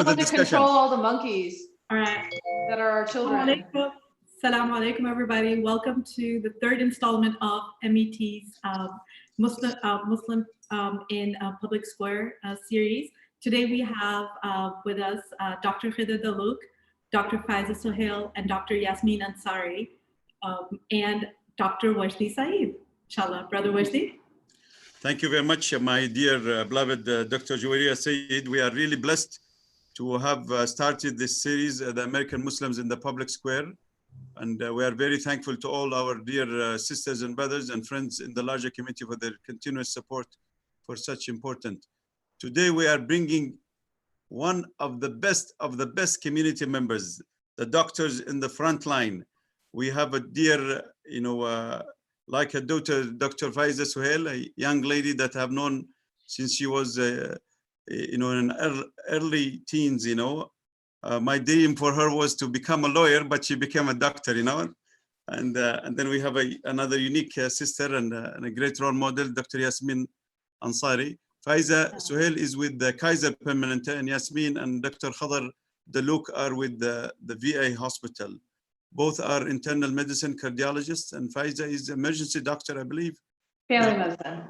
the to control all the monkeys. All right. That are our children. Assalamu alaikum, everybody. Welcome to the third installment of MET's Muslim in Public Square series. Today we have with us Dr. Khidir Dalouk, Dr. Fayza Sohail, and Dr. Yasmin Ansari, and Dr. Wajdi Saeed. Inshallah, Brother Wajdi. Thank you very much, my dear beloved Dr. Juwairiya Saeed. We are really blessed to have started this series, the American Muslims in the Public Square. And we are very thankful to all our dear sisters and brothers and friends in the larger community for their continuous support for such important. Today, we are bringing one of the best community members, the doctors in the front line. We have a dear, like a daughter, Dr. Fayza Sohail, a young lady that I've known since she was, in early teens, my dream for her was to become a lawyer, but she became a doctor, And then we have another unique sister and a great role model, Dr. Yasmin Ansari. Fayza Sohail is with the Kaiser Permanente, and Yasmin and Dr. Khidir Dalouk are with the VA hospital. Both are internal medicine cardiologists, and Fayza is emergency doctor, I believe. Family medicine.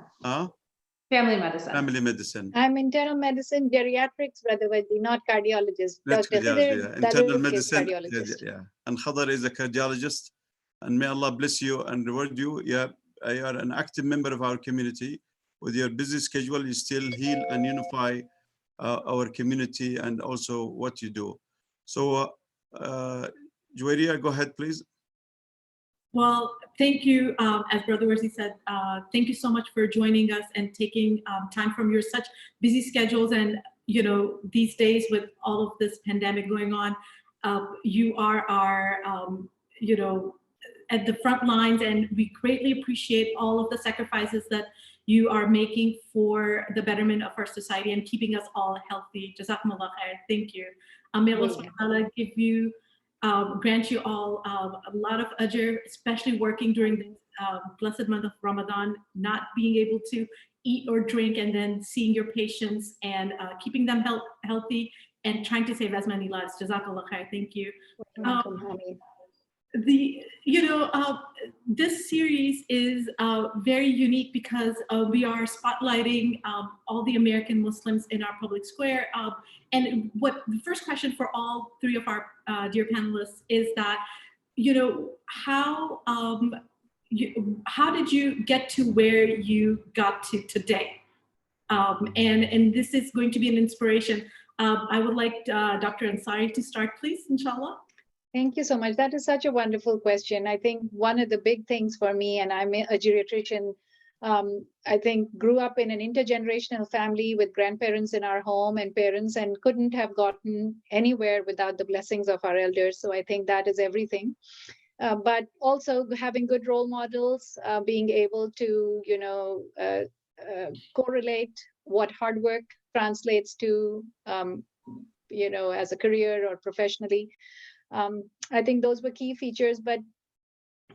Family medicine. Family medicine. I'm internal medicine, geriatrics, Brother Wajdi, not cardiologist. That's Dr. cardiology, internal medicine. Cardiologist. Yeah. And Khidir is a cardiologist. And may Allah bless you and reward you. Yeah, you are an active member of our community. With your busy schedule, you still heal and unify our community and also what you do. So, Juwairiya, go ahead, please. Well, thank you, as Brother Wajdi said, thank you so much for joining us and taking time from your such busy schedules. And, these days with all of this pandemic going on, you are our, at the front lines, and we greatly appreciate all of the sacrifices that you are making for the betterment of our society and keeping us all healthy. Jazakumullah khair. Thank you. May Allah subhanahu wa ta'ala give you, grant you all a lot of ajr, especially working during this blessed month of Ramadan, not being able to eat or drink, and then seeing your patients and keeping them healthy and trying to save as many lives. Jazakallah khair. Thank you. This series is very unique because we are spotlighting all the American Muslims in our public square. And the first question for all three of our dear panelists is that, how did you get to where you got to today? And this is going to be an inspiration. I would like Dr. Ansari to start, please, inshallah. Thank you so much. That is such a wonderful question. I think one of the big things for me, and I'm a geriatrician, I think grew up in an intergenerational family with grandparents in our home and parents, and couldn't have gotten anywhere without the blessings of our elders. So I think that is everything. But also having good role models, being able to, correlate what hard work translates to, as a career or professionally. I think those were key features, but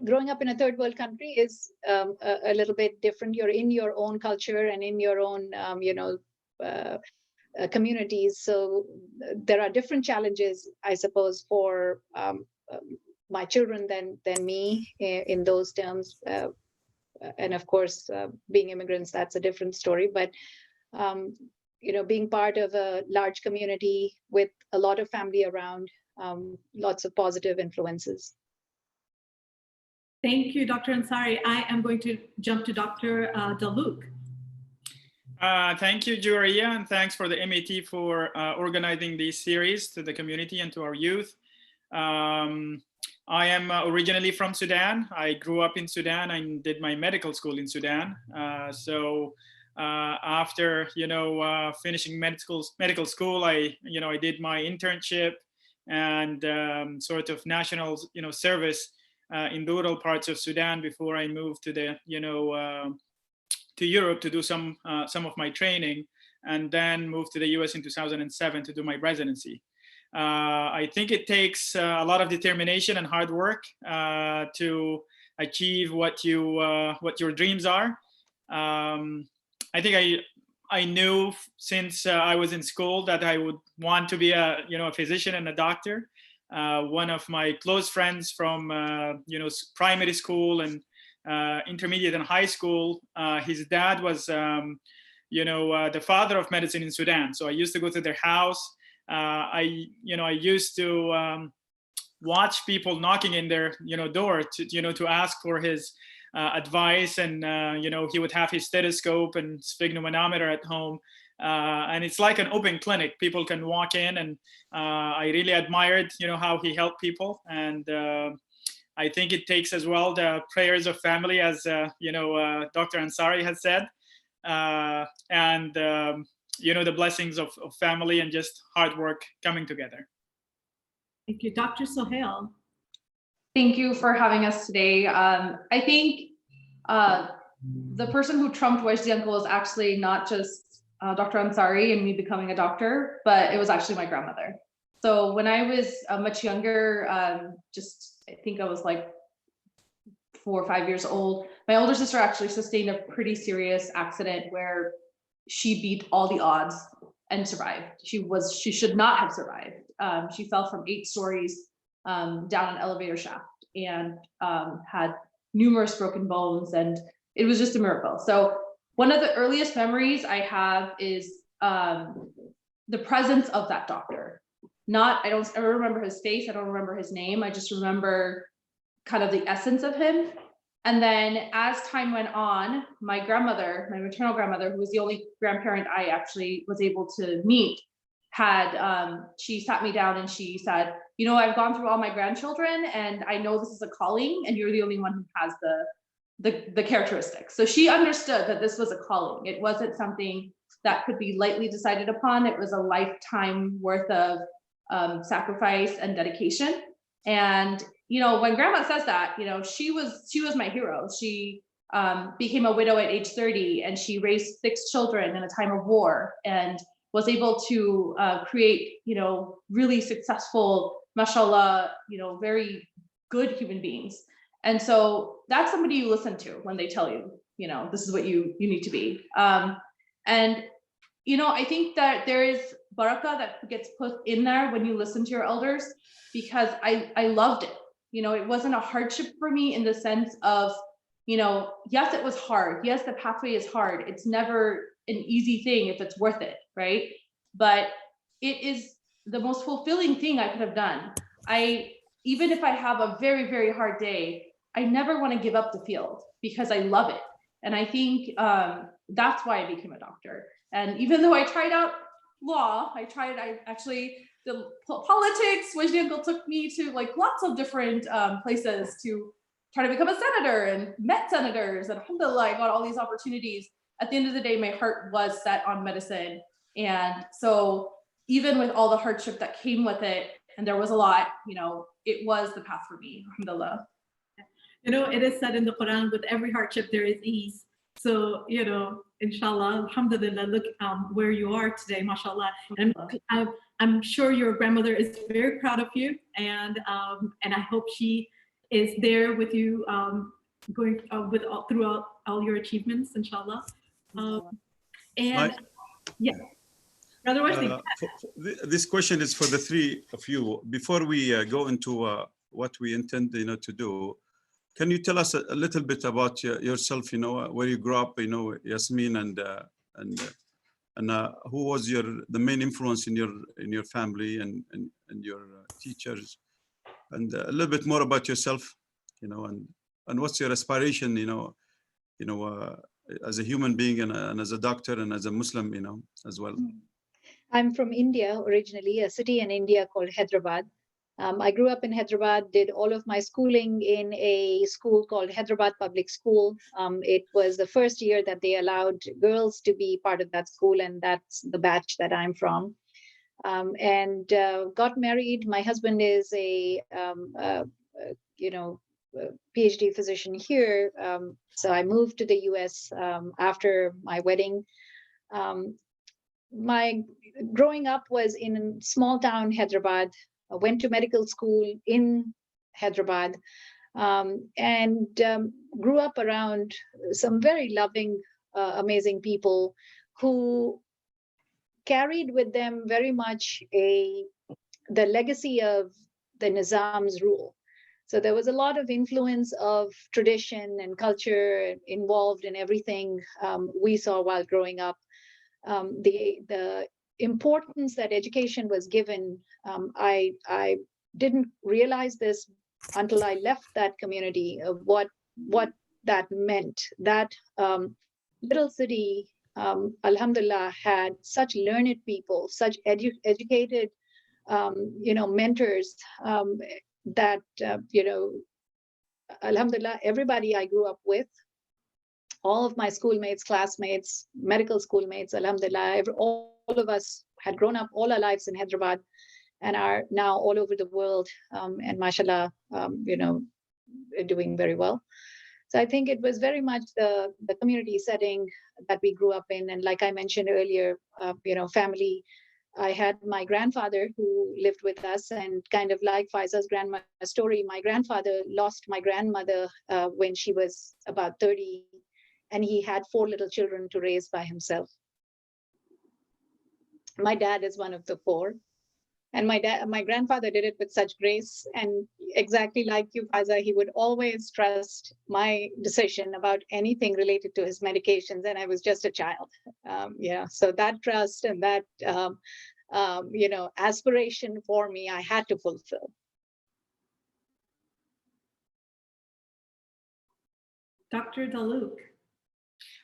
growing up in a third world country is a little bit different. You're in your own culture and in your own, communities. So there are different challenges, I suppose, for my children than me in those terms. And of course, being immigrants, that's a different story. But being part of a large community with a lot of family around, lots of positive influences. Thank you, Dr. Ansari. I am going to jump to Dr. Dalouk. Thank you, Juwairiya, and thanks for the MET for organizing this series to the community and to our youth. I am originally from Sudan. I grew up in Sudan and did my medical school in Sudan. After finishing medical school, I did my internship and sort of national service in the rural parts of Sudan before I moved to the to Europe to do some of my training, and then moved to the US in 2007 to do my residency. I think it takes a lot of determination and hard work to achieve what your dreams are. I think I knew since I was in school that I would want to be a physician and a doctor. One of my close friends from primary school and intermediate and high school, his dad was the father of medicine in Sudan. So I used to go to their house. I used to watch people knocking in their door to ask for his advice, and he would have his stethoscope and sphygmomanometer at home, and it's like an open clinic. People can walk in, and I really admired how he helped people, and I think it takes as well the prayers of family, as Dr. Ansari has said, and the blessings of family and just hard work coming together. Thank you. Dr. Sohail. Thank you for having us today. I think the person who trumped Wajdi uncle is actually not just Dr. Ansari and me becoming a doctor, but it was actually my grandmother. So when I was much younger, I think I was like 4 or 5 years old, my older sister actually sustained a pretty serious accident where she beat all the odds and survived. She should not have survived. She fell from 8 stories down an elevator shaft and had numerous broken bones, and it was just a miracle. So one of the earliest memories I have is the presence of that doctor. I don't remember his face, I don't remember his name, I just remember kind of the essence of him. And then as time went on, my grandmother, my maternal grandmother, who was the only grandparent I actually was able to meet, she sat me down and she said, I've gone through all my grandchildren and I know this is a calling and you're the only one who has the characteristics. So she understood that this was a calling. It wasn't something that could be lightly decided upon. It was a lifetime worth of sacrifice and dedication. And when grandma says that, she was my hero. She became a widow at age 30, and she raised 6 children in a time of war and was able to create, really successful, mashallah, very good human beings. And so that's somebody you listen to when they tell you, this is what you need to be. And I think that there is barakah that gets put in there when you listen to your elders, because I loved it. It wasn't a hardship for me in the sense of, yes, it was hard. Yes, the pathway is hard. It's never an easy thing if it's worth it, right? But it is the most fulfilling thing I could have done. Even if I have a very, very hard day, I never want to give up the field because I love it. And I think that's why I became a doctor. And even though I tried out law, the politics, Wajdi uncle took me to like lots of different places to try to become a senator, and met senators, and alhamdulillah, I got all these opportunities. At the end of the day, my heart was set on medicine. And so even with all the hardship that came with it, and there was a lot, it was the path for me, alhamdulillah. It is said in the Quran, with every hardship, there is ease. So, inshallah, alhamdulillah, look where you are today, mashallah. And I'm sure your grandmother is very proud of you, and I hope she is there with you going throughout all your achievements, inshallah. Yeah. Otherwise, this question is for the 3 of you. Before we go into what we intend, to do, can you tell us a little bit about yourself? Where you grew up, Yasmin, and who was the main influence in your family and your teachers, and a little bit more about yourself, and what's your aspiration, as a human being and as a doctor and as a Muslim, as well. I'm from India originally, a city in India called Hyderabad. I grew up in Hyderabad, did all of my schooling in a school called Hyderabad Public School. It was the first year that they allowed girls to be part of that school, and that's the batch that I'm from. And got married. My husband is a PhD physician here. So I moved to the US after my wedding. My growing up was in a small town, Hyderabad. I went to medical school in Hyderabad, and grew up around some very loving, amazing people who carried with them very much the legacy of the Nizam's rule. So there was a lot of influence of tradition and culture involved in everything we saw while growing up. The importance that education was given, I didn't realize this until I left that community of what that meant. That little city, alhamdulillah, had such learned people, such educated, mentors, that, alhamdulillah, everybody I grew up with, all of my schoolmates, classmates, medical schoolmates, alhamdulillah, all of us had grown up all our lives in Hyderabad and are now all over the world, and mashallah, doing very well. So I think it was very much the community setting that we grew up in. And like I mentioned earlier, family. I had my grandfather who lived with us, and kind of like Fayza's grandmother story, my grandfather lost my grandmother when she was about 30, and he had 4 little children to raise by himself. My dad is one of the 4. And my grandfather did it with such grace, and exactly like you, Fayza, he would always trust my decision about anything related to his medications, and I was just a child. So that trust and that aspiration for me, I had to fulfill. Dr. Dalouk.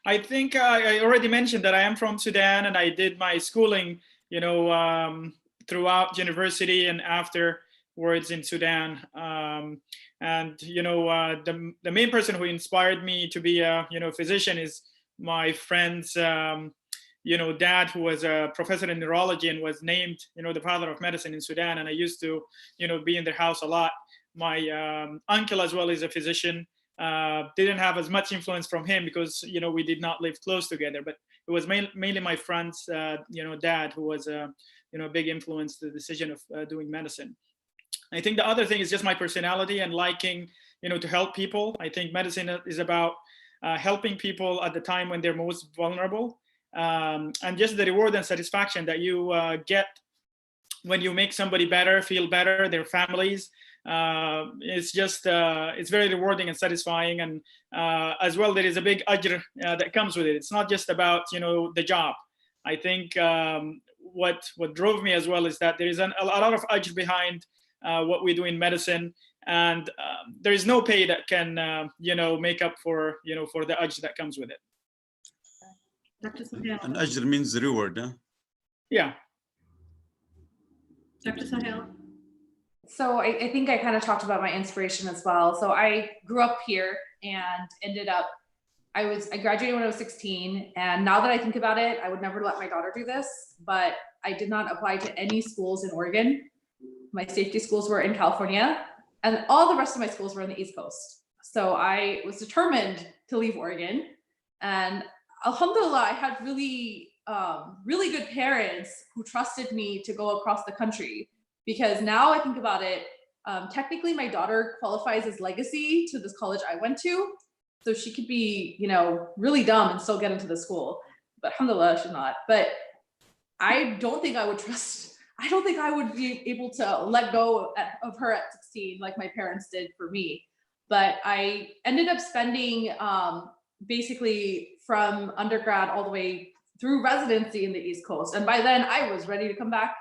I think I already mentioned that I am from Sudan, and I did my schooling, throughout university and afterwards in Sudan. The main person who inspired me to be a physician is my friend's dad, who was a professor in neurology and was named the father of medicine in Sudan. And I used to be in their house a lot. My uncle as well is a physician. Didn't have as much influence from him because we did not live close together, but it was mainly my friend's dad who was a big influence to the decision of doing medicine. I think the other thing is just my personality and liking to help people. I think medicine is about helping people at the time when they're most vulnerable, and just the reward and satisfaction that you get when you make somebody better, feel better, their families. It's just it's very rewarding and satisfying, and as well there is a big ajr that comes with it. It's not just about the job. I think what drove me as well is that there is a lot of ajr behind what we do in medicine, and there is no pay that can make up for for the ajr that comes with it. Dr. Sohail. And ajr means reward, huh? Yeah. Dr. Sohail. So I think I kind of talked about my inspiration as well. So I grew up here and ended up, I graduated when I was 16. And now that I think about it, I would never let my daughter do this, but I did not apply to any schools in Oregon. My safety schools were in California, and all the rest of my schools were on the East Coast. So I was determined to leave Oregon. And alhamdulillah, I had really good parents who trusted me to go across the country. Because now I think about it, technically my daughter qualifies as legacy to this college I went to. So she could be, really dumb and still get into the school. But alhamdulillah, she's not. But I don't think I would be able to let go of her at 16 like my parents did for me. But I ended up spending basically from undergrad all the way through residency in the East Coast. And by then I was ready to come back.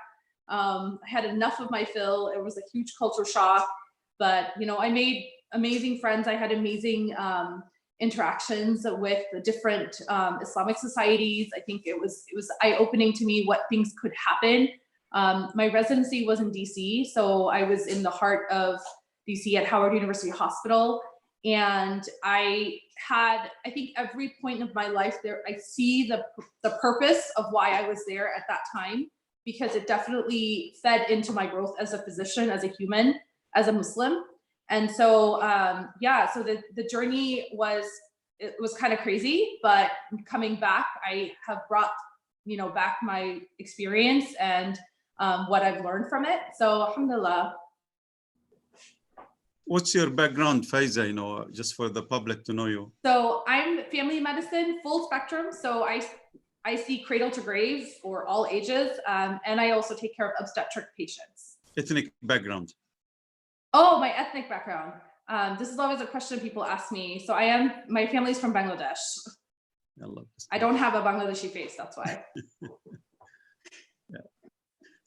I had enough of my fill. It was a huge culture shock, but I made amazing friends. I had amazing interactions with the different Islamic societies. I think it was eye-opening to me what things could happen. My residency was in DC, so I was in the heart of DC at Howard University Hospital, and I think every point of my life there, I see the purpose of why I was there at that time, because it definitely fed into my growth as a physician, as a human, as a Muslim. And so, so the journey was kind of crazy, but coming back, I have brought, back my experience and what I've learned from it. So alhamdulillah. What's your background, Fayza, just for the public to know you? So I'm family medicine, full spectrum. So I see cradle to grave for all ages, and I also take care of obstetric patients. Ethnic background. Oh, my ethnic background. This is always a question people ask me. So my family's from Bangladesh. I love this. I don't have a Bangladeshi face, that's why.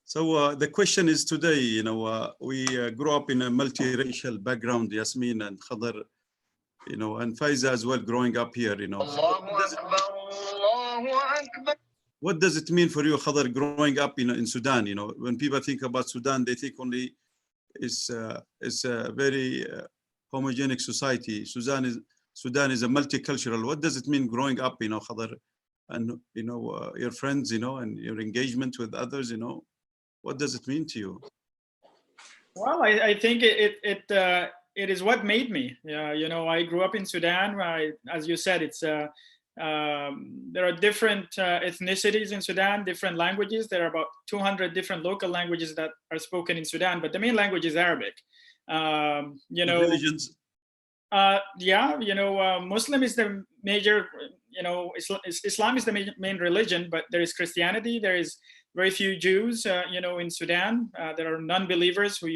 So the question is today, we grew up in a multiracial background, Yasmin and Khidir, and Fayza as well growing up here, What does it mean for you, Khidir, growing up in Sudan? When people think about Sudan, they think only it's a very homogenic society. Sudan is a multicultural. What does it mean growing up, Khidir, and your friends, and your engagement with others, what does it mean to you? Well, I think it is what made me. I grew up in Sudan. As you said, it's there are different ethnicities in Sudan, different languages. There are about 200 different local languages that are spoken in Sudan, but the main language is Arabic. Religions. Muslim is the major, Islam is the main religion, but there is Christianity. There is very few Jews, in Sudan. There are non-believers who,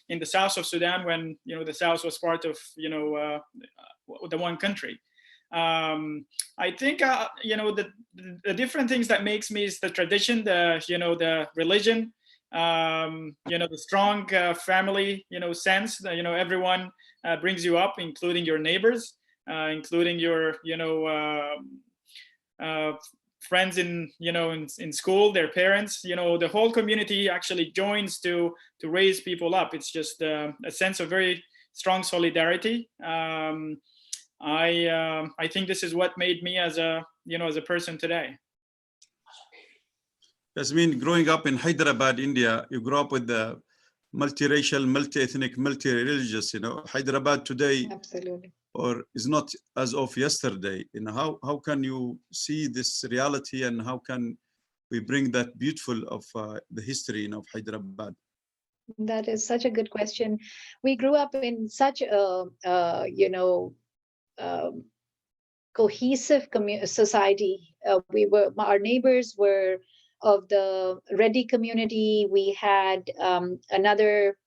in the south of Sudan, when, the south was part of, the one country. I think, the different things that makes me is the tradition, the religion, the strong family, sense that, everyone brings you up, including your neighbors, including your, friends in school, their parents, the whole community actually joins to raise people up. It's just a sense of very strong solidarity. I think this is what made me as a person today. Yasmin, growing up in Hyderabad, India, you grew up with the multiracial, multi-ethnic, multi-religious, Hyderabad today. Absolutely. Or is not as of yesterday. How can you see this reality, and how can we bring that beautiful of the history of Hyderabad? That is such a good question. We grew up in such a cohesive society. Our neighbors were of the Reddy community. We had another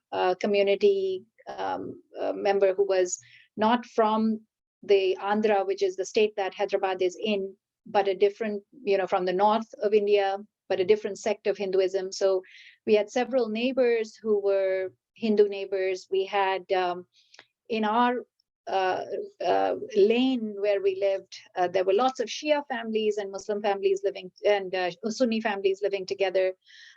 community member who was not from the Andhra, which is the state that Hyderabad is in, but a different, from the north of India, but a different sect of Hinduism. So we had several neighbors who were Hindu neighbors. We had in our lane where we lived, there were lots of Shia families and Muslim families living, and Sunni families living together.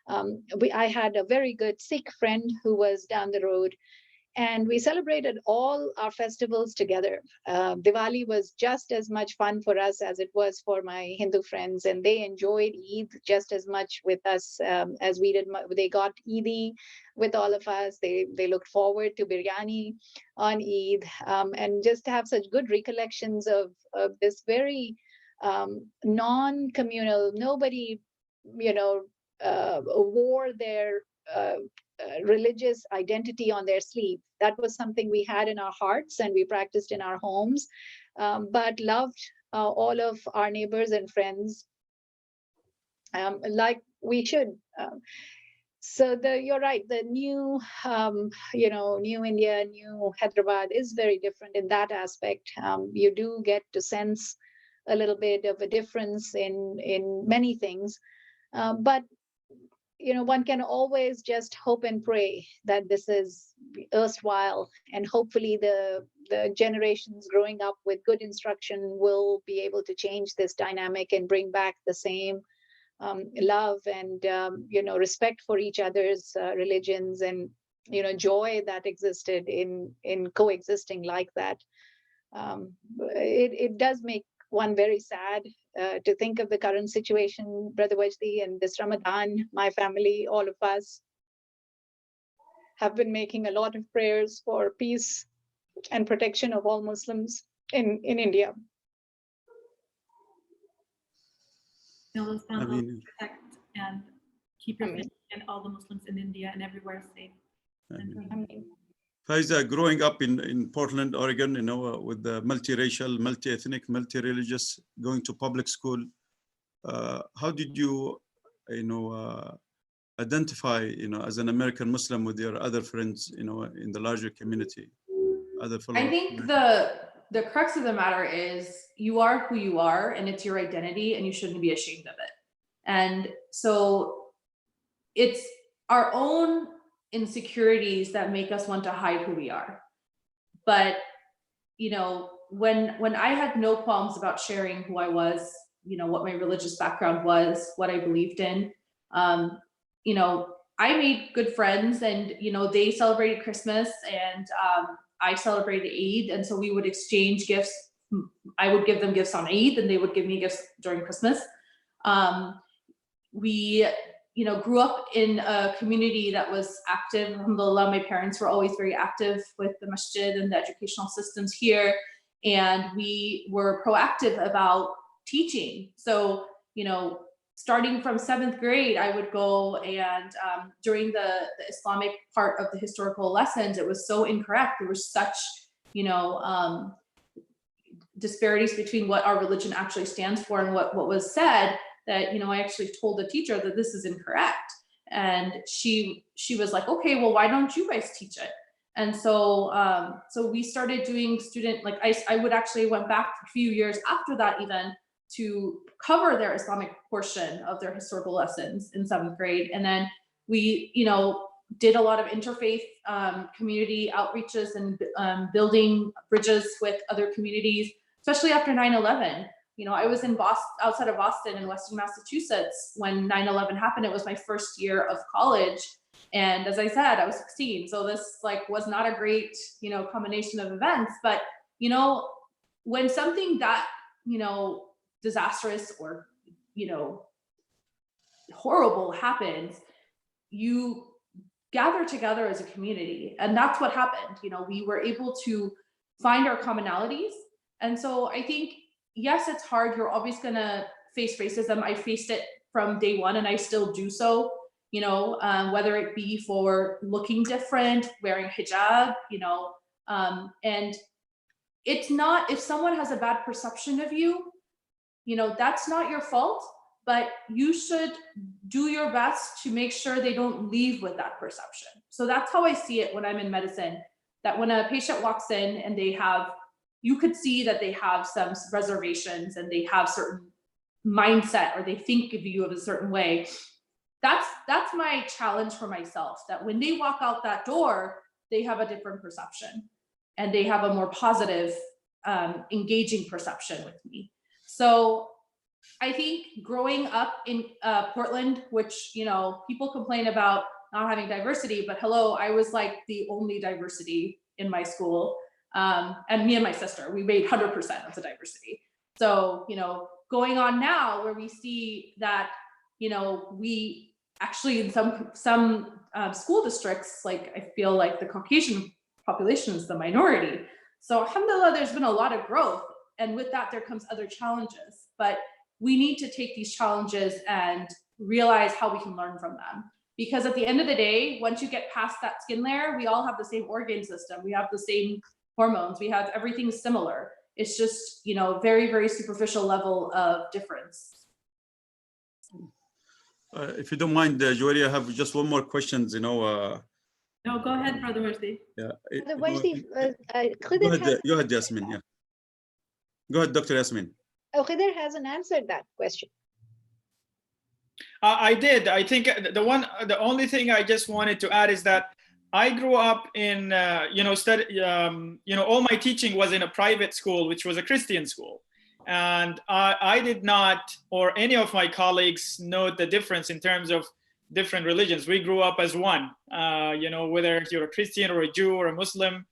I had a very good Sikh friend who was down the road, and we celebrated all our festivals together. Diwali was just as much fun for us as it was for my Hindu friends, and they enjoyed Eid just as much with us as we did. They got Eidi with all of us. They looked forward to biryani on Eid, and just to have such good recollections of this very non-communal. Nobody, wore their religious identity on their sleeve. That was something we had in our hearts and we practiced in our homes, but loved all of our neighbors and friends like we should. So you're right, the new new India, new Hyderabad is very different in that aspect. You do get to sense a little bit of a difference in many things, but one can always just hope and pray that this is erstwhile, and hopefully the generations growing up with good instruction will be able to change this dynamic and bring back the same love and respect for each other's religions, and joy that existed in coexisting like that. It does make one very sad to think of the current situation, Brother Wajdi, and this Ramadan, my family, all of us have been making a lot of prayers for peace and protection of all Muslims in India. Protect and keep your family and all the Muslims in India and everywhere safe. Fayza, growing up in Portland, Oregon, with the multiracial, multi-ethnic, multi-religious, going to public school, how did you, identify, as an American Muslim with your other friends, in the larger community? Other fellow I think the crux of the matter is you are who you are, and it's your identity, and you shouldn't be ashamed of it. And so it's our own insecurities that make us want to hide who we are. But when I had no qualms about sharing who I was, what my religious background was, what I believed in, I made good friends, and they celebrated Christmas, and I celebrated Eid, and so we would exchange gifts. I would give them gifts on Eid, and they would give me gifts during Christmas. We grew up in a community that was active. Alhamdulillah, my parents were always very active with the masjid and the educational systems here, and we were proactive about teaching. So starting from 7th grade, I would go and during the Islamic part of the historical lessons, it was so incorrect. There was such, disparities between what our religion actually stands for and what was said, that, I actually told the teacher that this is incorrect. And she was like, okay, well, why don't you guys teach it? And so, so we started doing I would actually went back a few years after that even to cover their Islamic portion of their historical lessons in 7th grade. And then we, did a lot of interfaith community outreaches and building bridges with other communities, especially after 9/11. I was in Boston, outside of Boston in Western Massachusetts when 9/11 happened. It was my first year of college. And as I said, I was 16. So this was not a great, combination of events, but, when something that, disastrous or, horrible happens, you gather together as a community. And that's what happened. We were able to find our commonalities. And so I think, yes, it's hard. You're always going to face racism. I faced it from day one, and I still do so, whether it be for looking different, wearing hijab, and it's not, if someone has a bad perception of you, that's not your fault, but you should do your best to make sure they don't leave with that perception. So that's how I see it when I'm in medicine, that when a patient walks in and you could see that they have some reservations and they have certain mindset, or they think of you of a certain way. That's my challenge for myself, that when they walk out that door, they have a different perception and they have a more positive, engaging perception with me. So I think growing up in Portland, which, people complain about not having diversity, but hello, I was like the only diversity in my school. And me and my sister, we made 100% of the diversity. So, going on now where we see that, we actually in some school districts, I feel like the Caucasian population is the minority. So alhamdulillah, there's been a lot of growth. And with that, there comes other challenges. But we need to take these challenges and realize how we can learn from them. Because at the end of the day, once you get past that skin layer, we all have the same organ system. We have the same hormones. We have everything similar. It's just, very, very superficial level of difference. If you don't mind, Juwaria, I have just one more question, No, go ahead, Brother Warsi. Yeah. Khidir Go ahead, Yasmin. Yeah. Go ahead, Dr. Yasmin. Khidir hasn't answered that question. I did. I think the only thing I just wanted to add is that I grew up in, all my teaching was in a private school, which was a Christian school. And I did not, or any of my colleagues, know the difference in terms of different religions. We grew up as one, whether you're a Christian or a Jew or a Muslim,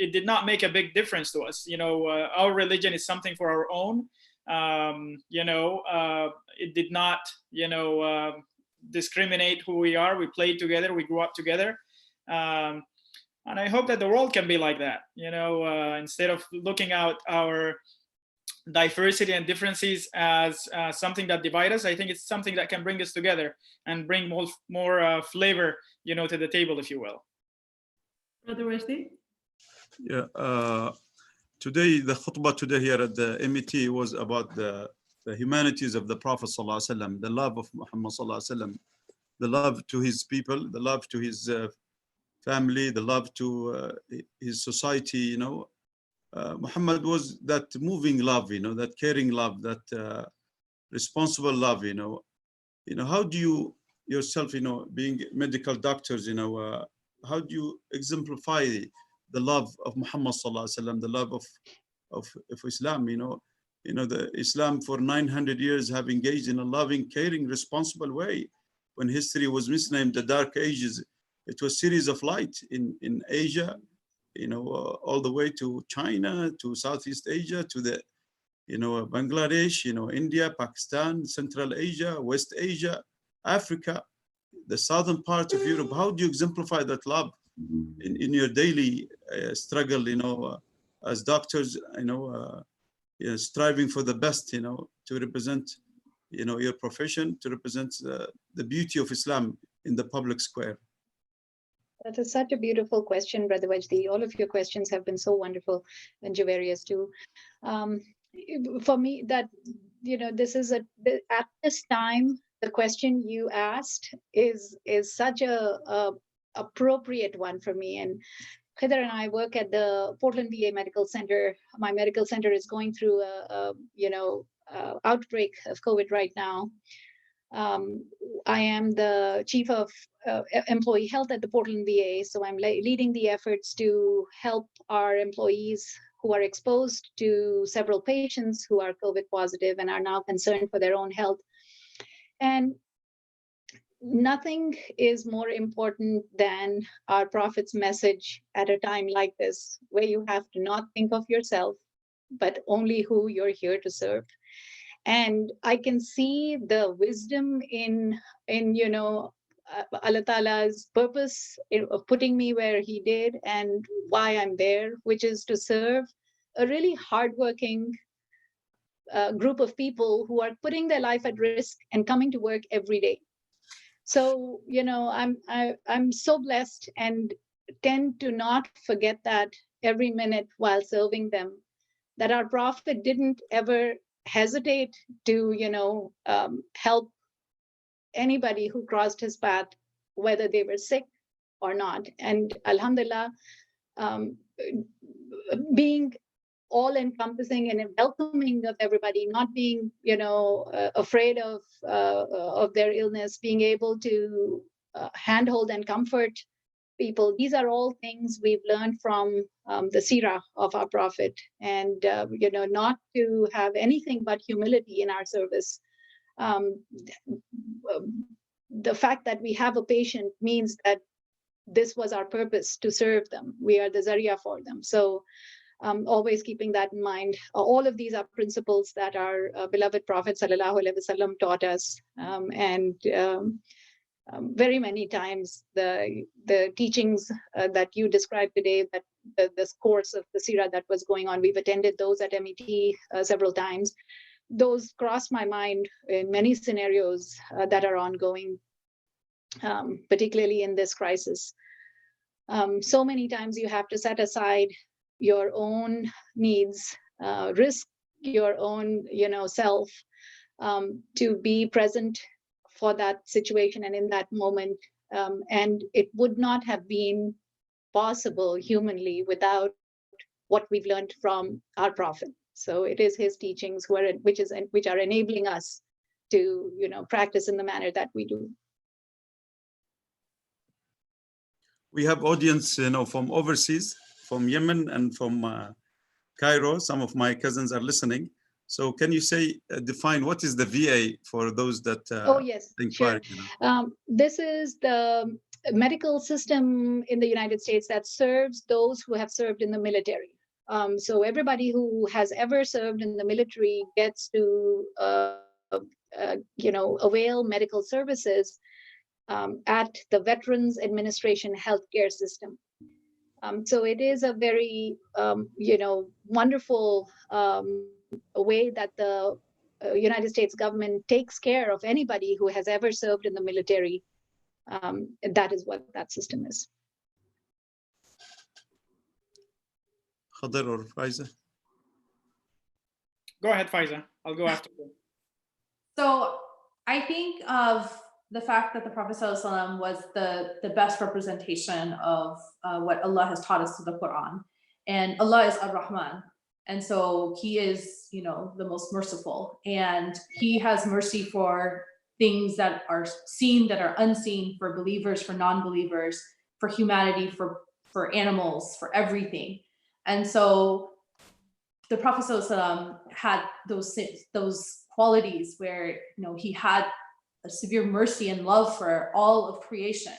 it did not make a big difference to us. Our religion is something for our own. It did not, discriminate who we are. We played together, we grew up together. And I hope that the world can be like that, instead of looking at our diversity and differences as something that divide us. I think it's something that can bring us together and bring more flavor, to the table, if you will. Brother Warsi? Yeah. Today, the khutbah today here at the MET was about the the humanities of the Prophet sallallahu alaihi wasallam, the love of Muhammad sallallahu alaihi wasallam, the love to his people, the love to his family, the love to his society. You know, Muhammad was that moving love, you know, that caring love, that responsible love. You know, how do you yourself, you know, being medical doctors, you know, how do you exemplify the love of Muhammad sallallahu alaihi wasallam, the love of Islam? You know, the Islam for 900 years have engaged in a loving, caring, responsible way. When history was misnamed the Dark Ages, it was a series of light in Asia, you know, all the way to China, to Southeast Asia, to the, you know, Bangladesh, you know, India, Pakistan, Central Asia, West Asia, Africa, the southern part of Europe. How do you exemplify that love in your daily struggle, you know, as doctors, you know, striving for the best, you know, to represent, you know, your profession, to represent the beauty of Islam in the public square? That is such a beautiful question, Brother Wajdi. All of your questions have been so wonderful, and Javeria's too. For me, that, you know, this is at this time, the question you asked is such a appropriate one for me. And Khidir and I work at the Portland VA Medical Center. My medical center is going through a outbreak of COVID right now. I am the chief of employee health at the Portland VA, so I'm leading the efforts to help our employees who are exposed to several patients who are COVID positive and are now concerned for their own health. And nothing is more important than our Prophet's message at a time like this, where you have to not think of yourself, but only who you're here to serve. And I can see the wisdom in you know, Allah Ta'ala's purpose of putting me where he did and why I'm there, which is to serve a really hardworking group of people who are putting their life at risk and coming to work every day. So, you know, I'm so blessed and tend to not forget that every minute while serving them, that our Prophet didn't ever hesitate to, you know, help anybody who crossed his path, whether they were sick or not. And Alhamdulillah, being all-encompassing and welcoming of everybody, not being, you know, afraid of their illness, being able to handhold and comfort people. These are all things we've learned from the seerah of our Prophet, and you know, not to have anything but humility in our service. The fact that we have a patient means that this was our purpose, to serve them. We are the Zariya for them. So always keeping that in mind. All of these are principles that our beloved Prophet Sallallahu Alaihi Wasallam taught us. Very many times the teachings that you described today, that this course of the Seerah that was going on, we've attended those at MET several times. Those cross my mind in many scenarios that are ongoing, particularly in this crisis. So many times you have to set aside your own needs, risk your own, you know, self, to be present for that situation and in that moment. And it would not have been possible humanly without what we've learned from our Prophet. So it is his teachings which are enabling us to, you know, practice in the manner that we do. We have audience, you know, from overseas, from Yemen and from Cairo. Some of my cousins are listening. So can you say, define what is the VA for those that oh, yes, inquire? sure. You know? This is the medical system in the United States that serves those who have served in the military. So everybody who has ever served in the military gets to, you know, avail medical services at the Veterans Administration healthcare system. So it is a very, you know, wonderful way that the United States government takes care of anybody who has ever served in the military. That is what that system is. Khidir or Fayza? Go ahead, Fayza. I'll go after you. So I think of the fact that the Prophet ﷺ was the best representation of what Allah has taught us through the Quran. And Allah is Ar-Rahman. And so he is, you know, the most merciful. And he has mercy for things that are seen, that are unseen, for believers, for non-believers, for humanity, for animals, for everything. And so the Prophet ﷺ had those qualities where, you know, he had a severe mercy and love for all of creation.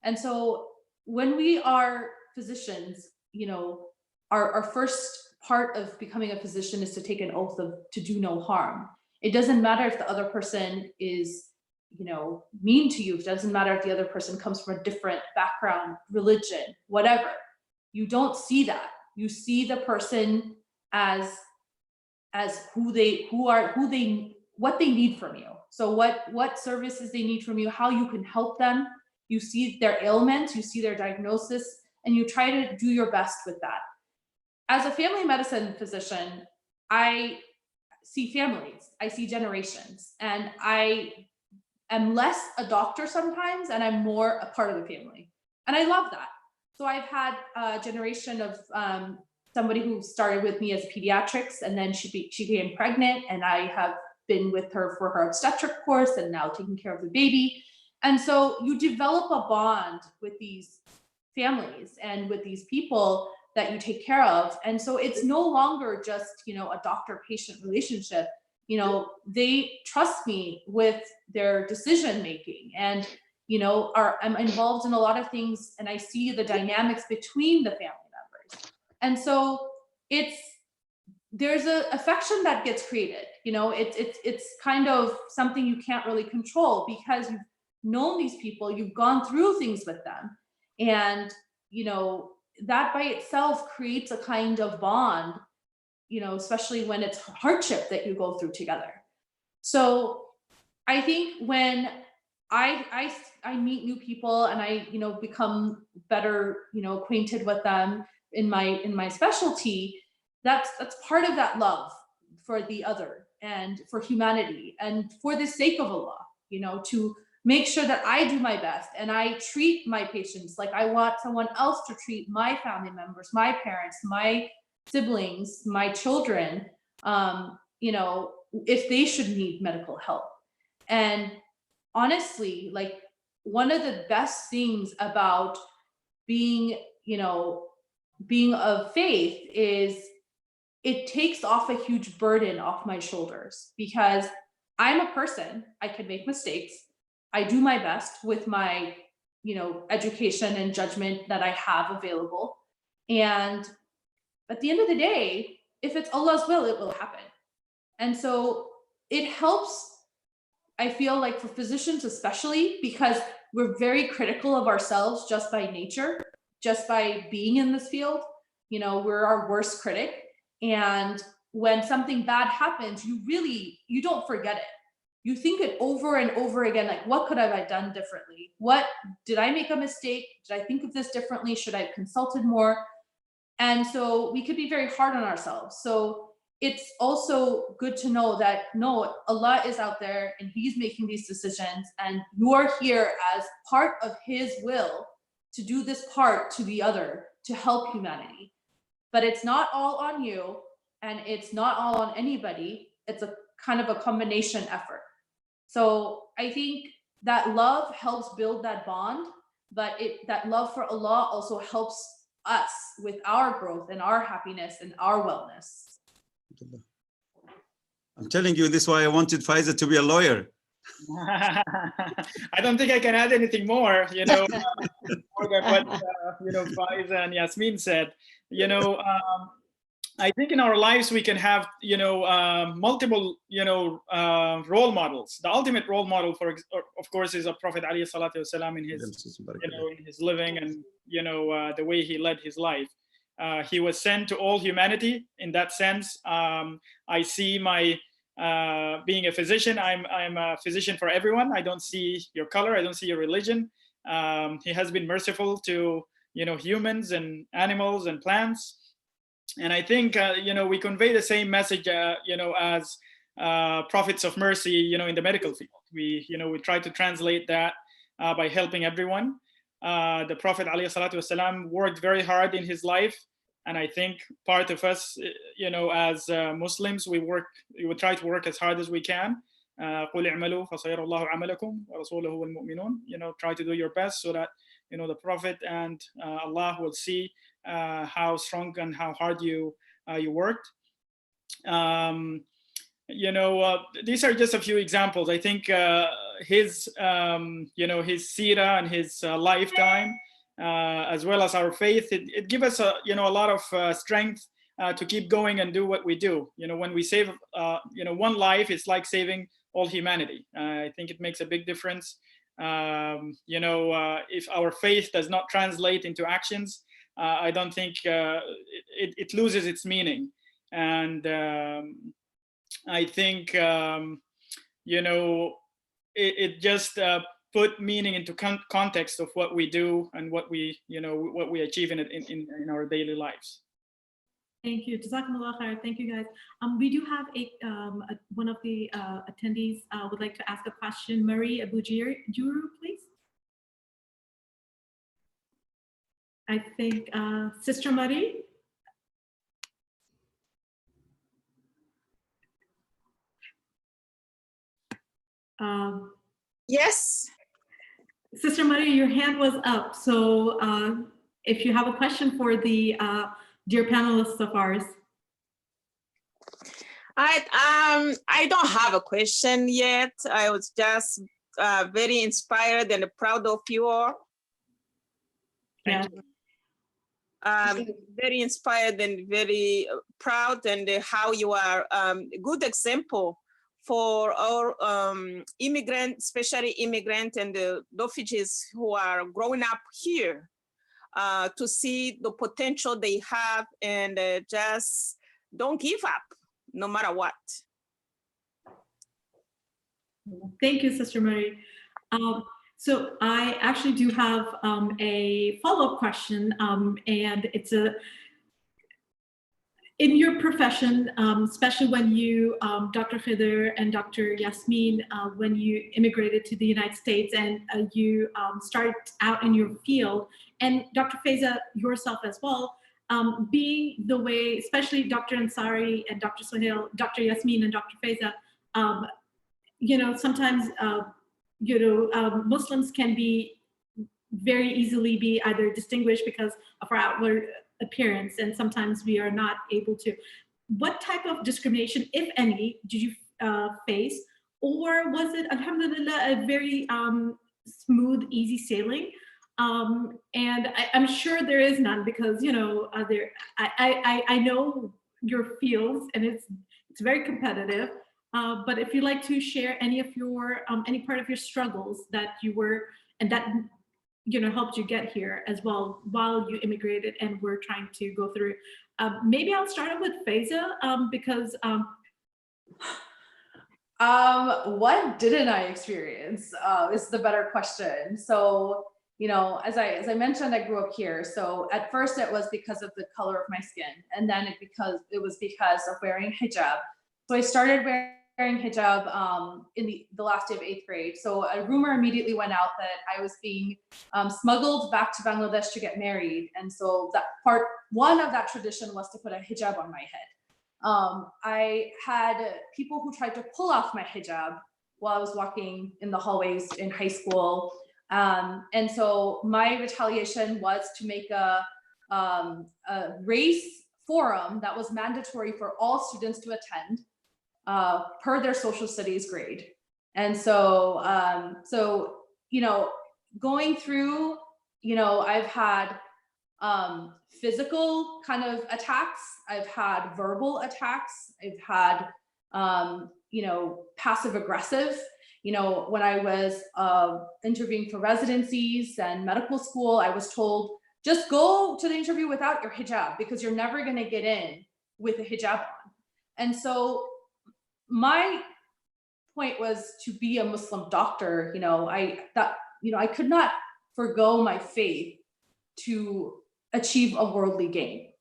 And so when we are physicians, you know, our first part of becoming a physician is to take an oath to do no harm. It doesn't matter if the other person is, you know, mean to you. It doesn't matter if the other person comes from a different background, religion, whatever. You don't see that. You see the person as what they need from you. So what services they need from you, how you can help them. You see their ailments, you see their diagnosis, and you try to do your best with that. As a family medicine physician, I see families, I see generations, and I am less a doctor sometimes, and I'm more a part of the family. And I love that. So I've had a generation of somebody who started with me as pediatrics, and then she became pregnant, and I have been with her for her obstetric course and now taking care of the baby. And so you develop a bond with these families and with these people that you take care of. And so it's no longer just, you know, a doctor-patient relationship. You know, they trust me with their decision making, and, you know, I'm involved in a lot of things, and I see the dynamics between the family members. And so there's a affection that gets created. You know, it's kind of something you can't really control, because you've known these people, you've gone through things with them, and, you know, that by itself creates a kind of bond, you know, especially when it's hardship that you go through together. So I think when I meet new people and I, you know, become better, you know, acquainted with them in my specialty, that's part of that love for the other and for humanity and for the sake of Allah, you know, to make sure that I do my best and I treat my patients like I want someone else to treat my family members, my parents, my siblings, my children, you know, if they should need medical help. And honestly, like, one of the best things about being, you know, being of faith is it takes off a huge burden off my shoulders, because I'm a person, I can make mistakes. I do my best with my, you know, education and judgment that I have available. And at the end of the day, if it's Allah's will, it will happen. And so it helps, I feel like, for physicians especially, because we're very critical of ourselves just by nature, just by being in this field. You know, we're our worst critic. And when something bad happens, you don't forget it. You think it over and over again, like, what could I have done differently? What did I make a mistake? Did I think of this differently? Should I have consulted more? And so we could be very hard on ourselves. So it's also good to know that, no, Allah is out there and He's making these decisions, and you are here as part of His will to do this part to the other, to help humanity. But it's not all on you, and it's not all on anybody. It's a kind of a combination effort. So I think that love helps build that bond, but that love for Allah also helps us with our growth and our happiness and our wellness. I'm telling you, this is why I wanted Fayza to be a lawyer. I don't think I can add anything more, you know, more than what, you know, Fayza and Yasmin said. You know, I think in our lives we can have, you know, multiple, you know, role models. The ultimate role model, of course, is a Prophet alayhi salatu wasalam in his, you know, in his living and, you know, the way he led his life. He was sent to all humanity. In that sense, I see my being a physician. I'm a physician for everyone. I don't see your color. I don't see your religion. He has been merciful to, you know, humans and animals and plants. And I think, you know, we convey the same message, you know, as prophets of mercy, in the medical field. We try to translate that by helping everyone. The Prophet ﷺ worked very hard in his life, and I think part of us, as Muslims, we would try to work as hard as we can. قُلْ اعْمَلُوا فَسَيَرَى اللَّهُ عَمَلَكُمْ وَرَسُولُهُ وَالْمُؤْمِنُونَ. Try to do your best so that the Prophet and Allah will see how strong and how hard you worked. These are just a few examples. I think his seerah and his lifetime, as well as our faith, it gives us a lot of strength to keep going and do what we do. When we save one life, it's like saving all humanity. I think it makes a big difference. If our faith does not translate into actions, I don't think it loses its meaning. And I think it just put meaning into context of what we do and what we achieve in our daily lives. Thank you. Jazakumullah khair. Thank you, guys. We do have one of the attendees would like to ask a question. Marie Abu Juru, please. I think Sister Marie. Yes. Sister Marie, your hand was up. So if you have a question for the dear panelists of ours. I don't have a question yet. I was just very inspired and proud of you all. Yeah. Very inspired and very proud, and how you are a good example for our immigrants, especially immigrants and the refugees who are growing up here, to see the potential they have, and just don't give up no matter what. Thank you, Sister Marie. So I actually do have a follow-up question, and it's in your profession, especially when you, Dr. Khidir and Dr. Yasmin, when you immigrated to the United States and you started out in your field, and Dr. Fayza, yourself as well, being the way, especially Dr. Ansari and Dr. Sohail, Dr. Yasmin and Dr. Fayza, sometimes, Muslims can be very easily be either distinguished because of our outward appearance, and sometimes we are not able to. What type of discrimination, if any, did you face? Or was it, alhamdulillah, a very smooth, easy sailing? And I'm sure there is none, because I know your fields, and it's very competitive. But if you'd like to share any of your any part of your struggles that you were, and that helped you get here as well while you immigrated and were trying to go through. Maybe I'll start with Fayza, because what didn't I experience is the better question. So, as I mentioned, I grew up here. So at first it was because of the color of my skin, and then it was because of wearing hijab. So I started wearing hijab in the last day of 8th grade. So a rumor immediately went out that I was being smuggled back to Bangladesh to get married. And so that part one of that tradition was to put a hijab on my head. I had people who tried to pull off my hijab while I was walking in the hallways in high school. And so my retaliation was to make a race forum that was mandatory for all students to attend, per their social studies grade. And so, going through, I've had physical kind of attacks, I've had verbal attacks, I've had, passive aggressive. When I was interviewing for residencies and medical school, I was told, just go to the interview without your hijab, because you're never going to get in with a hijab on. And so my point was to be a Muslim doctor. I could not forgo my faith to achieve a worldly gain.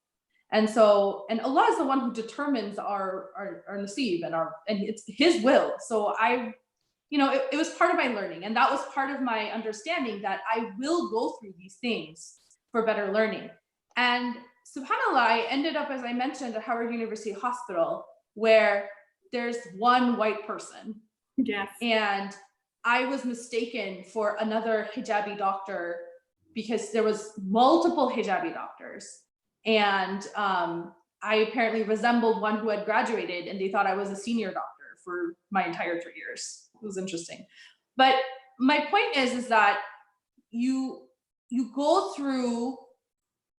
And so, and Allah is the one who determines our nasib and it's his will. So it was part of my learning, and that was part of my understanding that I will go through these things for better learning. And subhanAllah, I ended up, as I mentioned, at Howard University Hospital, where there's one white person. Yes. And I was mistaken for another hijabi doctor because there was multiple hijabi doctors. And I apparently resembled one who had graduated, and they thought I was a senior doctor for my entire 3 years. It was interesting. But my point is that you go through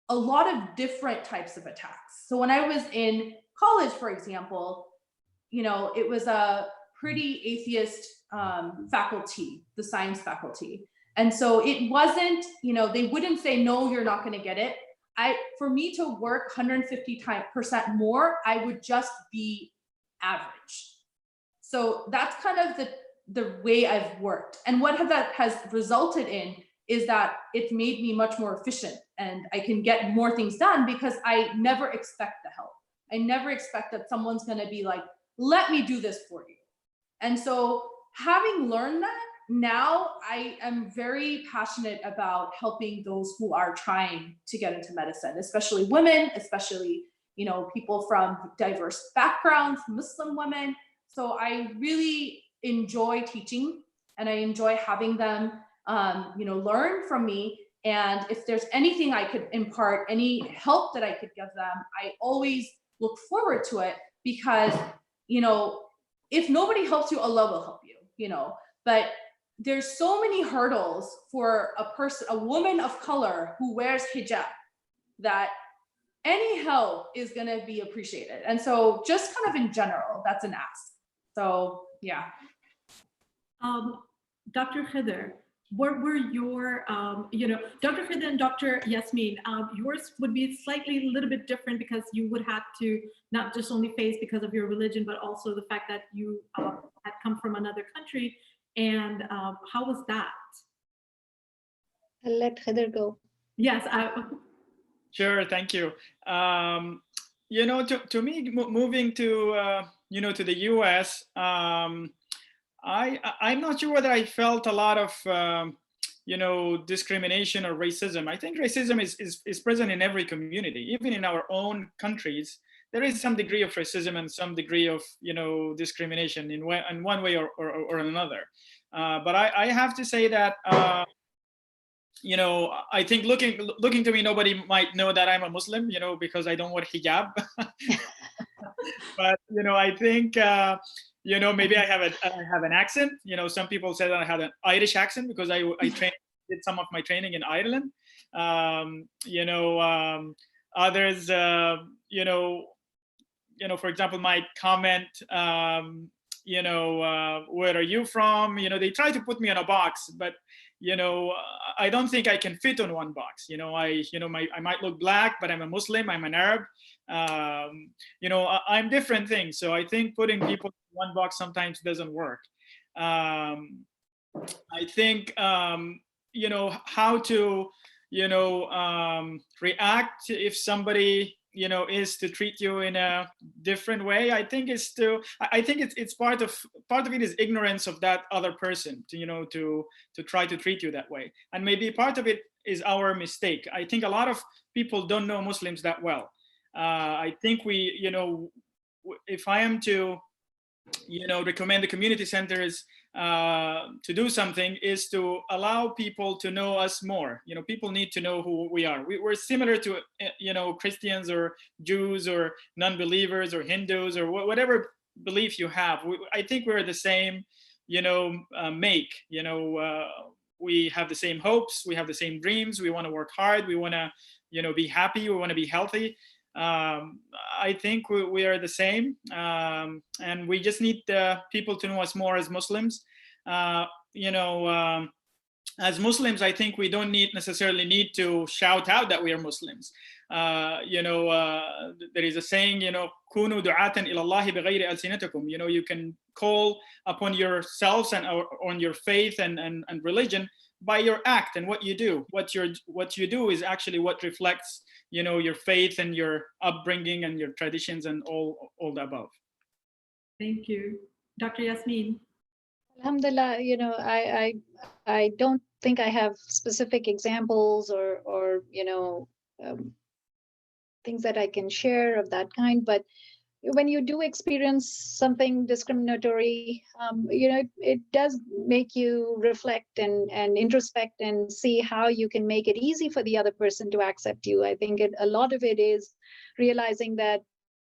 a lot of different types of attacks. So when I was in college, for example, it was a pretty atheist faculty, the science faculty. And so it wasn't, they wouldn't say, no, you're not going to get it. For me to work 150% more, I would just be average. So that's kind of the way I've worked. And what that has resulted in is that it's made me much more efficient, and I can get more things done because I never expect the help. I never expect that someone's going to be like, let me do this for you. And so having learned that, now I am very passionate about helping those who are trying to get into medicine, especially women, especially, people from diverse backgrounds, Muslim women. So I really enjoy teaching, and I enjoy having them, learn from me. And if there's anything I could impart, any help that I could give them, I always look forward to it, because, if nobody helps you, Allah will help you, but there's so many hurdles for a woman of color who wears hijab, that any help is going to be appreciated. And so just kind of in general, that's an ask. So, yeah. Dr. Khidir, what were your, Dr. Khidir and Dr. Yasmin, yours would be slightly a little bit different, because you would have to not just only face because of your religion, but also the fact that you had come from another country. And how was that? I'll let Khidir go. Yes. Sure, thank you. To me, moving to to the US, I'm not sure whether I felt a lot of discrimination or racism. I think racism is present in every community, even in our own countries. There is some degree of racism and some degree of discrimination in one way or another. But I have to say that I think looking to me, nobody might know that I'm a Muslim, because I don't wear hijab. But I think maybe I have an accent. Some people say that I had an Irish accent because I did some of my training in Ireland. Others, for example, might comment, where are you from? They try to put me in a box, but I don't think I can fit on one box. I might look black, but I'm a Muslim, I'm an Arab. I'm different things. So I think putting people in one box sometimes doesn't work. I think, how to, react if somebody, is to treat you in a different way. I think it's part of it is ignorance of that other person to try to treat you that way. And maybe part of it is our mistake. I think a lot of people don't know Muslims that well. I think if I am to, recommend the community centers to do something, is to allow people to know us more. People need to know who we are. We're similar to, Christians or Jews or non-believers or Hindus or whatever belief you have. I think we're the same, make. We have the same hopes. We have the same dreams. We want to work hard. We want to, be happy. We want to be healthy. I think we are the same, and we just need people to know us more as Muslims. As Muslims, I think we don't necessarily need to shout out that we are Muslims. There is a saying, "Kunu du'atan ila Allahi bighayri alsinatikum." You can call upon yourselves and on your faith and religion by your act and what you do. What you do is actually what reflects, you know, your faith and your upbringing and your traditions and all the above. Thank you. Dr. Yasmin. Alhamdulillah, you know, I don't think I have specific examples or you know, things that I can share of that kind, but when you do experience something discriminatory, you know, it does make you reflect and introspect and see how you can make it easy for the other person to accept you. I think a lot of it is realizing that,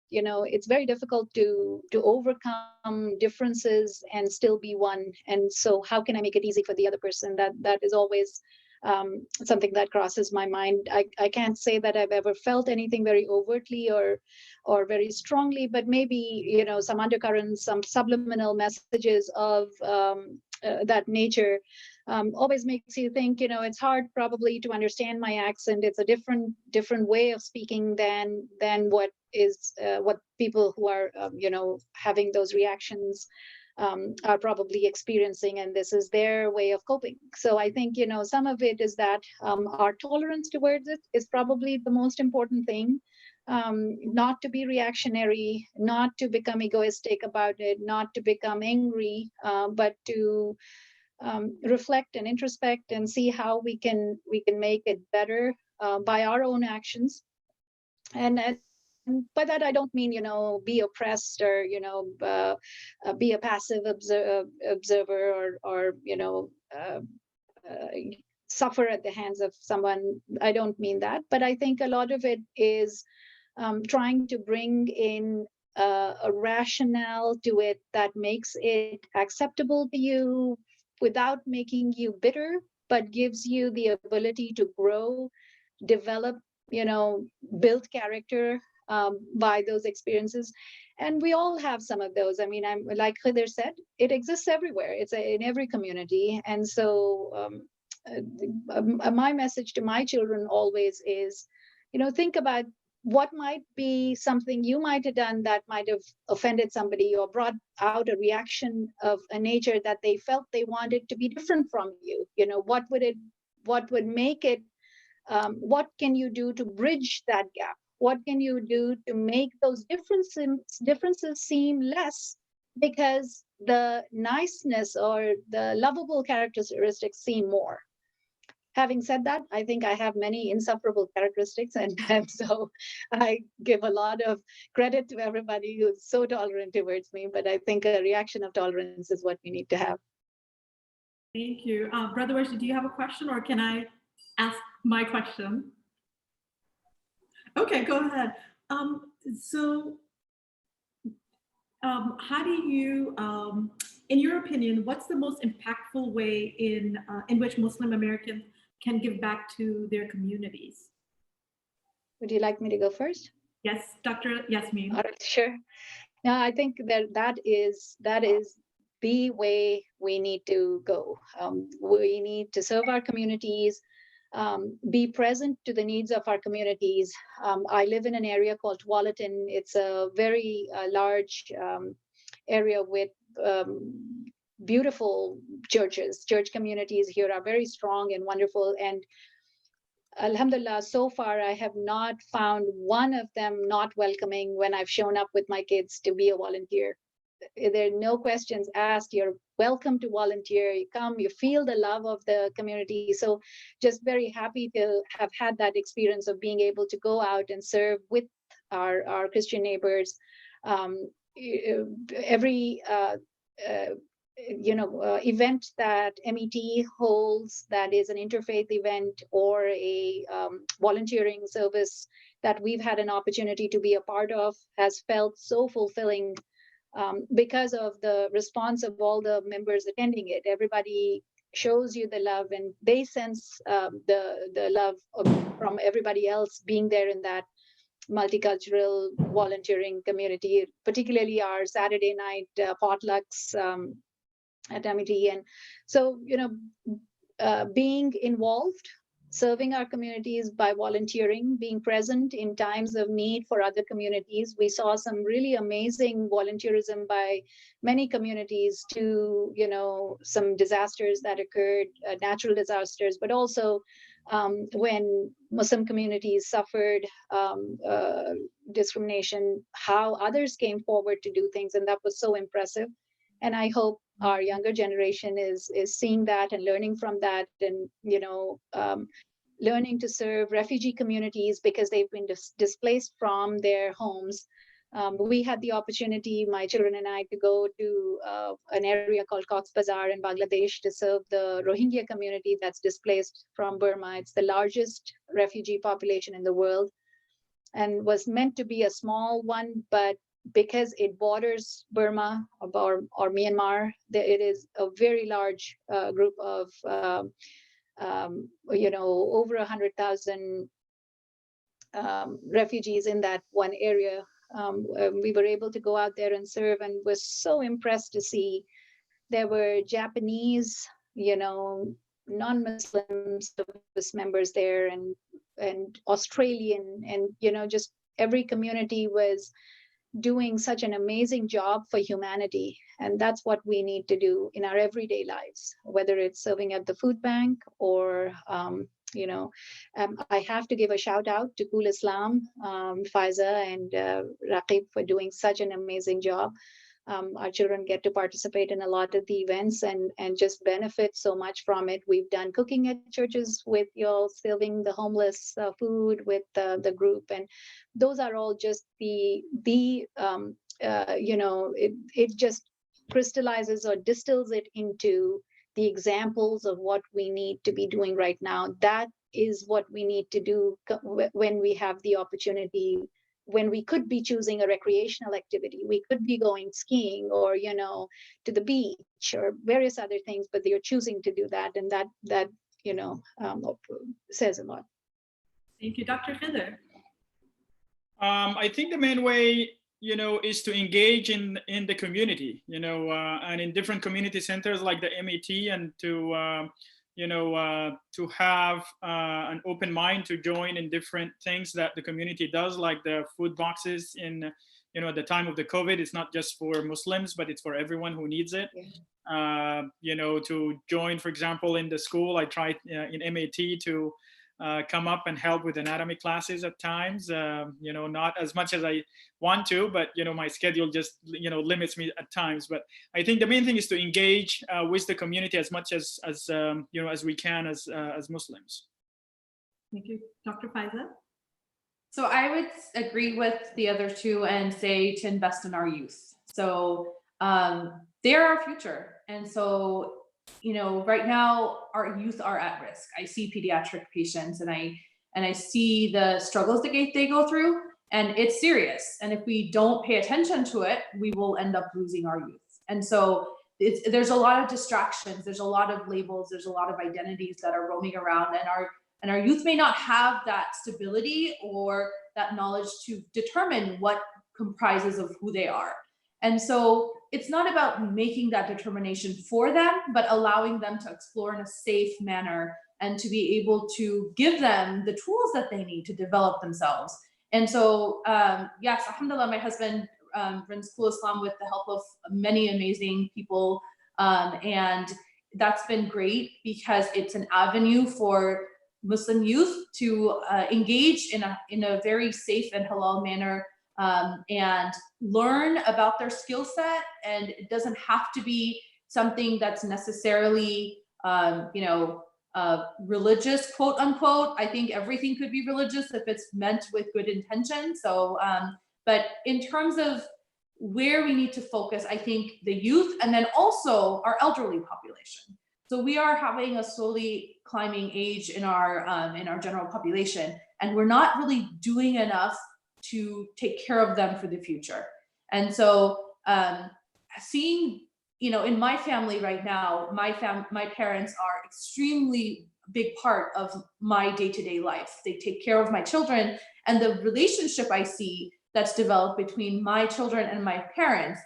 you know, it's very difficult to overcome differences and still be one. And so how can I make it easy for the other person? That is always something that crosses my mind. I can't say that I've ever felt anything very overtly or very strongly, but maybe, you know, some undercurrents, some subliminal messages of that nature always makes you think, you know, it's hard probably to understand my accent. It's a different way of speaking than what people who are, you know, having those reactions are probably experiencing, and this is their way of coping. So I think, you know, some of it is that our tolerance towards it is probably the most important thing. Not to be reactionary, not to become egoistic about it, not to become angry, but to reflect and introspect and see how we can make it better by our own actions. And by that I don't mean, you know, be oppressed or, you know, be a passive observer or you know, suffer at the hands of someone. I don't mean that, but I think a lot of it is trying to bring in a rationale to it that makes it acceptable to you without making you bitter, but gives you the ability to grow, develop, you know, build character by those experiences. And we all have some of those. I mean, I'm like Khidir said, it exists everywhere. It's in every community. And so my message to my children always is, you know, think about what might be something you might have done that might have offended somebody or brought out a reaction of a nature that they felt they wanted to be different from you. You know, what would make it, what can you do to bridge that gap? What can you do to make those differences seem less, because the niceness or the lovable characteristics seem more? Having said that, I think I have many insufferable characteristics, and so I give a lot of credit to everybody who's so tolerant towards me, but I think a reaction of tolerance is what we need to have. Thank you. Brother Wesley, do you have a question, or can I ask my question? Okay, go ahead. How do you, in your opinion, what's the most impactful way in which Muslim Americans can give back to their communities? Would you like me to go first? Yes, Dr. Yasmin. All right, sure. No, I think that is the way we need to go. We need to serve our communities, be present to the needs of our communities. I live in an area called Tualatin. It's a very large area with beautiful churches. Church communities here are very strong and wonderful. And alhamdulillah, so far I have not found one of them not welcoming when I've shown up with my kids to be a volunteer. There are no questions asked. You're welcome to volunteer. You come, you feel the love of the community. So just very happy to have had that experience of being able to go out and serve with our Christian neighbors. Every event that MET holds that is an interfaith event or a volunteering service that we've had an opportunity to be a part of has felt so fulfilling because of the response of all the members attending it. Everybody shows you the love, and they sense the love from everybody else being there in that multicultural volunteering community, particularly our Saturday night potlucks at MET. And so, being involved, serving our communities by volunteering, being present in times of need for other communities. We saw some really amazing volunteerism by many communities to, some disasters that occurred, natural disasters, but also when Muslim communities suffered discrimination, how others came forward to do things, and that was so impressive. And I hope our younger generation is seeing that and learning from that, and learning to serve refugee communities because they've been displaced from their homes. We had the opportunity, my children and I, to go to an area called Cox's Bazar in Bangladesh to serve the Rohingya community that's displaced from Burma. It's the largest refugee population in the world and was meant to be a small one, but because it borders Burma or Myanmar, it is a very large group of, over 100,000 refugees in that one area. We were able to go out there and serve, and was so impressed to see there were Japanese, non-Muslim service members there, and Australian, and just every community was doing such an amazing job for humanity. And that's what we need to do in our everyday lives, whether it's serving at the food bank or, I have to give a shout out to Cool Islam, Fayza and Raqib for doing such an amazing job. Our children get to participate in a lot of the events and just benefit so much from it. We've done cooking at churches with y'all, serving the homeless food with the group, and those are all just it just crystallizes or distills it into the examples of what we need to be doing right now. That is what we need to do when we have the opportunity. When we could be choosing a recreational activity, we could be going skiing or, to the beach or various other things, but they're choosing to do that. And that says a lot. Thank you. Dr. Khidir. I think the main way, is to engage in the community, and in different community centers like the MET, and to have an open mind to join in different things that the community does, like the food boxes in, at the time of the COVID. It's not just for Muslims, but it's for everyone who needs it. Yeah. To join, for example, in the school, I tried in MAT to come up and help with anatomy classes at times, not as much as I want to, but, my schedule just, limits me at times. But I think the main thing is to engage with the community as much as we can as Muslims. Thank you. Dr. Fayza? So I would agree with the other two and say to invest in our youth. So they're our future. And so, right now our youth are at risk. I see pediatric patients and I see the struggles that they go through, and it's serious. And if we don't pay attention to it, we will end up losing our youth. And so there's a lot of distractions. There's a lot of labels. There's a lot of identities that are roaming around, and our youth may not have that stability or that knowledge to determine what comprises of who they are. And so it's not about making that determination for them, but allowing them to explore in a safe manner and to be able to give them the tools that they need to develop themselves. And so, yes, alhamdulillah, my husband runs Cool Islam with the help of many amazing people. And that's been great because it's an avenue for Muslim youth to engage in a very safe and halal manner, and learn about their skill set. And it doesn't have to be something that's necessarily, religious, quote unquote. I think everything could be religious if it's meant with good intention. So, but in terms of where we need to focus, I think the youth, and then also our elderly population. So we are having a slowly climbing age in our general population, and we're not really doing enough to take care of them for the future. And so seeing, in my family right now, my parents are extremely big part of my day-to-day life. They take care of my children, and the relationship I see that's developed between my children and my parents,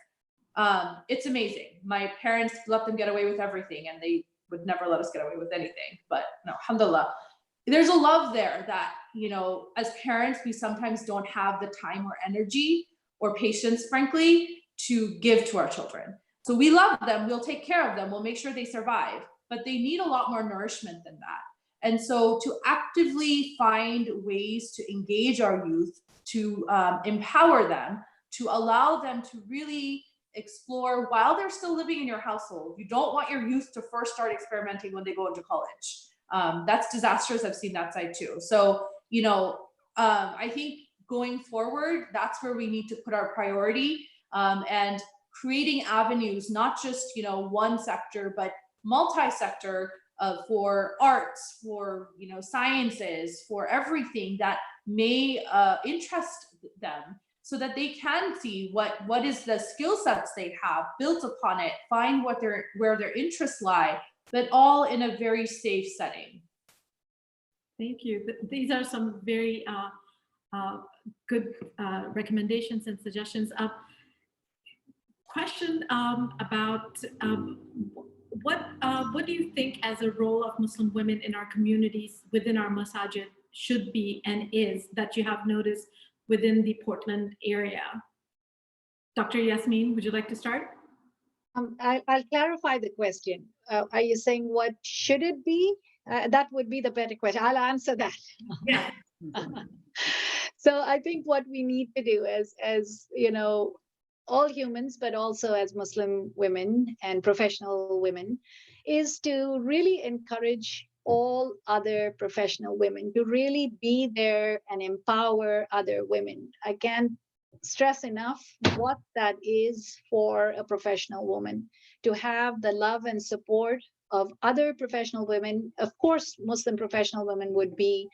it's amazing. My parents let them get away with everything, and they would never let us get away with anything. But no, alhamdulillah. there's a love there that, you know, as parents, we sometimes don't have the time or energy or patience, frankly, to give to our children. So we love them, we'll take care of them, we'll make sure they survive, but they need a lot more nourishment than that. And so to actively find ways to engage our youth, to empower them, to allow them to really explore while they're still living in your household. You don't want your youth to first start experimenting when they go into college. That's disastrous. I've seen that side too. So, you know, I think going forward, that's where we need to put our priority, and creating avenues, not just, you know, one sector, but multi-sector, for arts, for, you know, sciences, for everything that may interest them, so that they can see what is the skill sets they have, built upon it, find where their interests lie, but all in a very safe setting. Thank you. These are some very good recommendations and suggestions. Question about what do you think as a role of Muslim women in our communities within our masajid should be and is, that you have noticed within the Portland area? Dr. Yasmin, would you like to start? I'll clarify the question. Are you saying what should it be? That would be the better question. I'll answer that. Yeah. So I think what we need to do as you know, all humans, but also as Muslim women and professional women, is to really encourage all other professional women to really be there and empower other women. I can't stress enough what that is for a professional woman, to have the love and support of other professional women. Of course, Muslim professional women would be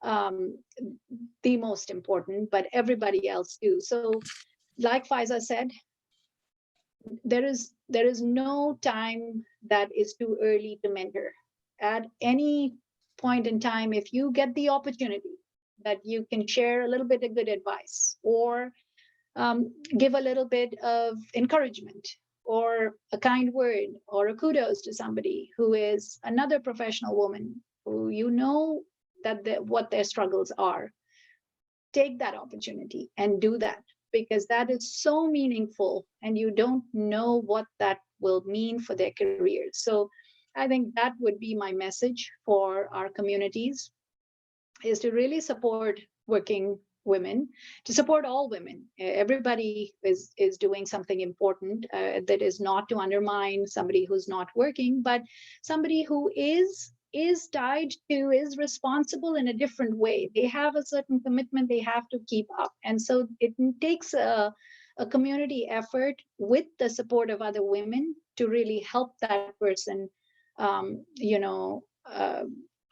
the most important, but everybody else too. So like Fayza said, there is no time that is too early to mentor. At any point in time, if you get the opportunity that you can share a little bit of good advice, or give a little bit of encouragement, or a kind word, or a kudos to somebody who is another professional woman who you know that what their struggles are, take that opportunity and do that, because that is so meaningful and you don't know what that will mean for their careers. So I think that would be my message for our communities, is to really support working women, to support all women. Everybody is doing something important, that is not to undermine somebody who's not working, but somebody who is tied to, is responsible in a different way. They have a certain commitment they have to keep up. And so it takes a community effort with the support of other women to really help that person,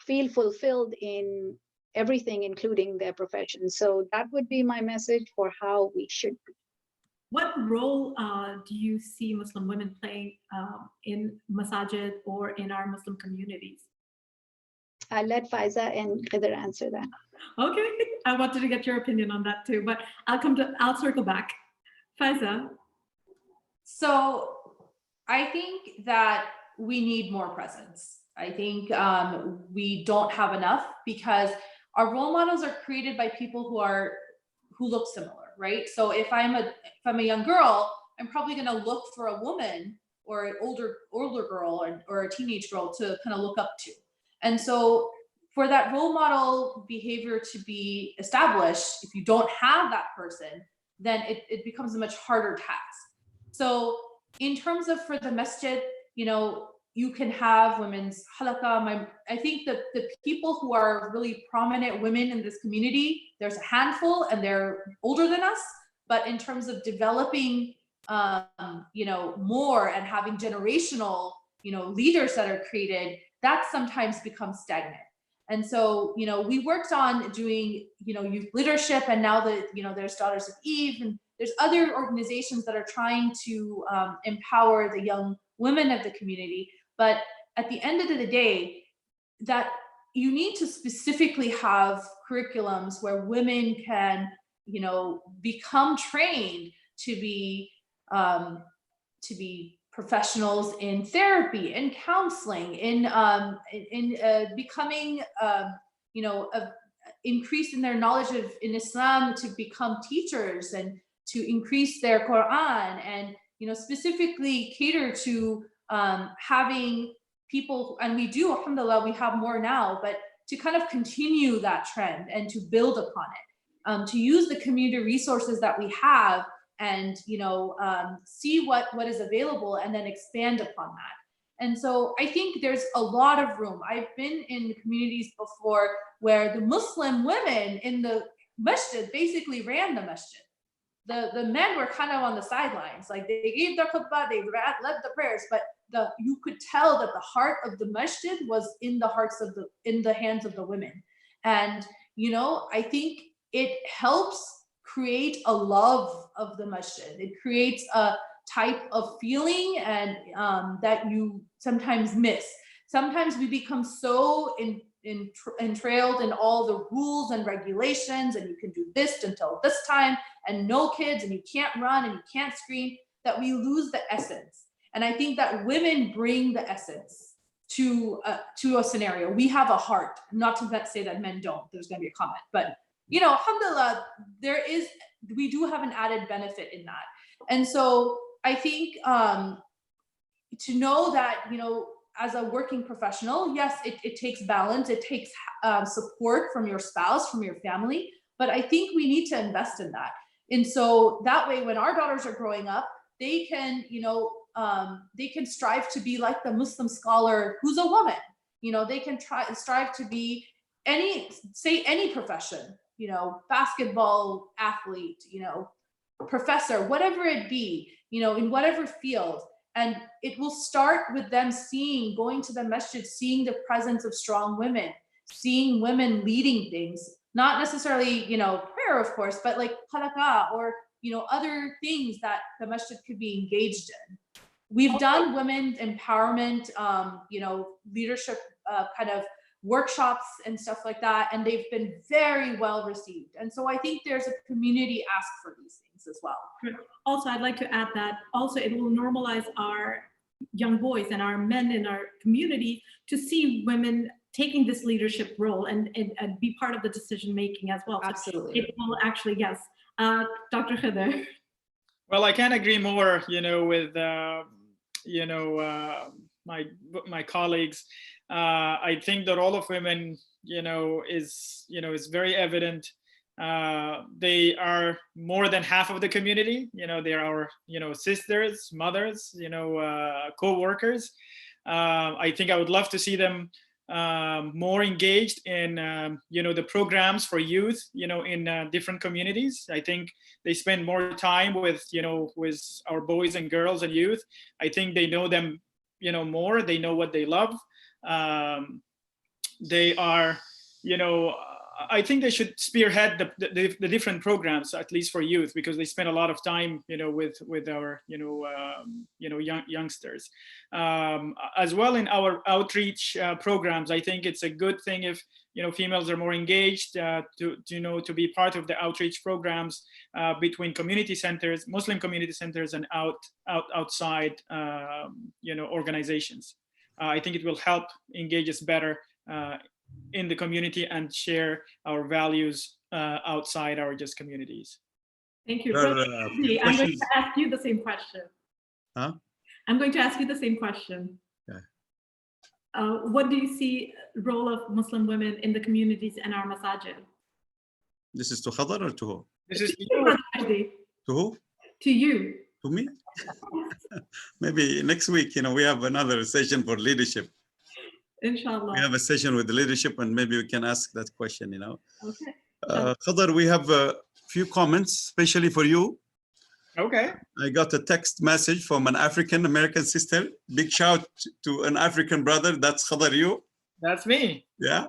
feel fulfilled in everything, including their profession. So that would be my message for how we should be. What role do you see Muslim women playing in masajid or in our Muslim communities? I'll let Fayza and Khidir answer that. Okay, I wanted to get your opinion on that too, but I'll circle back. Fayza. So I think that we need more presence. I think we don't have enough, because our role models are created by people who look similar, right? So if I'm a young girl, I'm probably going to look for a woman or an older girl or a teenage girl to kind of look up to. And so for that role model behavior to be established, if you don't have that person, then it becomes a much harder task. So in terms of for the masjid, you know, you can have women's halaqah. I think that the people who are really prominent women in this community, there's a handful and they're older than us, but in terms of developing, more and having generational, leaders that are created, that sometimes becomes stagnant. And so, we worked on doing, youth leadership, and now that, there's Daughters of Eve, and there's other organizations that are trying to empower the young women of the community. But at the end of the day, that you need to specifically have curriculums where women can, become trained to be professionals in therapy, in counseling, in becoming increase in their knowledge in Islam, to become teachers and to increase their Quran, and specifically cater to having people, and we do, alhamdulillah, we have more now, but to kind of continue that trend and to build upon it, to use the community resources that we have, and see what is available and then expand upon that. And so I think there's a lot of room. I've been in communities before where the Muslim women in the masjid basically ran the masjid. The men were kind of on the sidelines, like they gave their khutbah, they led the prayers, but you could tell that the heart of the masjid was in the hands of the women. And I think it helps create a love of the masjid. It creates a type of feeling and that you sometimes miss. Sometimes we become so entrailed in all the rules and regulations, and you can do this until this time, and no kids, and you can't run, and you can't scream, that we lose the essence. And I think that women bring the essence to a scenario. We have a heart, not to say that men don't. There's going to be a comment, but alhamdulillah, we do have an added benefit in that. And so I think to know that, as a working professional, yes, it takes balance, it takes support from your spouse, from your family, but I think we need to invest in that. And so that way, when our daughters are growing up, they can, they can strive to be like the Muslim scholar who's a woman. They can strive to be any profession, basketball athlete, professor, whatever it be, in whatever field. And it will start with them going to the masjid, seeing the presence of strong women, seeing women leading things, not necessarily, prayer, of course, but like halaqah or, other things that the masjid could be engaged in. We've done women's empowerment, leadership kind of workshops and stuff like that, and they've been very well received. And so I think there's a community ask for these things as well. Also, I'd like to add that also it will normalize our young boys and our men in our community to see women taking this leadership role and be part of the decision making as well. Absolutely. So it will actually, yes. Dr. Khidir. Well, I can't agree more, with my colleagues. I think the role of women, is very evident. They are more than half of the community. They are our, sisters, mothers, co-workers. I think I would love to see them more engaged in, the programs for youth, in different communities. I think they spend more time with our boys and girls and youth. I think they know them, more. They know what they love. They are, I think they should spearhead the different programs, at least for youth, because they spend a lot of time, with our, youngsters. As well in our outreach programs, I think it's a good thing if, females are more engaged to be part of the outreach programs between community centers, Muslim community centers, and outside, organizations. I think it will help engage us better in the community and share our values outside our just communities. Thank you. I'm going to ask you the same question. Huh? I'm going to ask you the same question. Yeah. What do you see role of Muslim women in the communities and our masajid? This is to Khidir or to who? This is to who? To you. To me? Maybe next week, we have another session for leadership. Inshallah. We have a session with the leadership, and maybe we can ask that question, Okay. Khidir, we have a few comments, especially for you. Okay. I got a text message from an African American sister. Big shout to an African brother. That's Khidir, you. That's me. Yeah.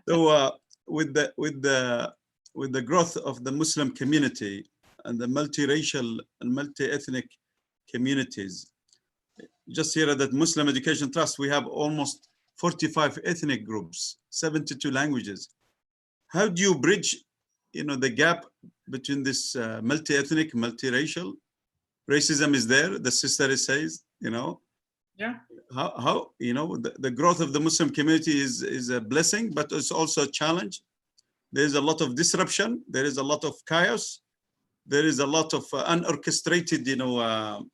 So with the growth of the Muslim community and the multiracial and multi-ethnic communities, just here at the Muslim Education Trust, we have almost 45 ethnic groups, 72 languages. How do you bridge, the gap between this multi-ethnic, multiracial? Racism is there, the sister says, Yeah. How you know, the growth of the Muslim community is a blessing, but it's also a challenge. There is a lot of disruption. There is a lot of chaos. There is a lot of unorchestrated, you know,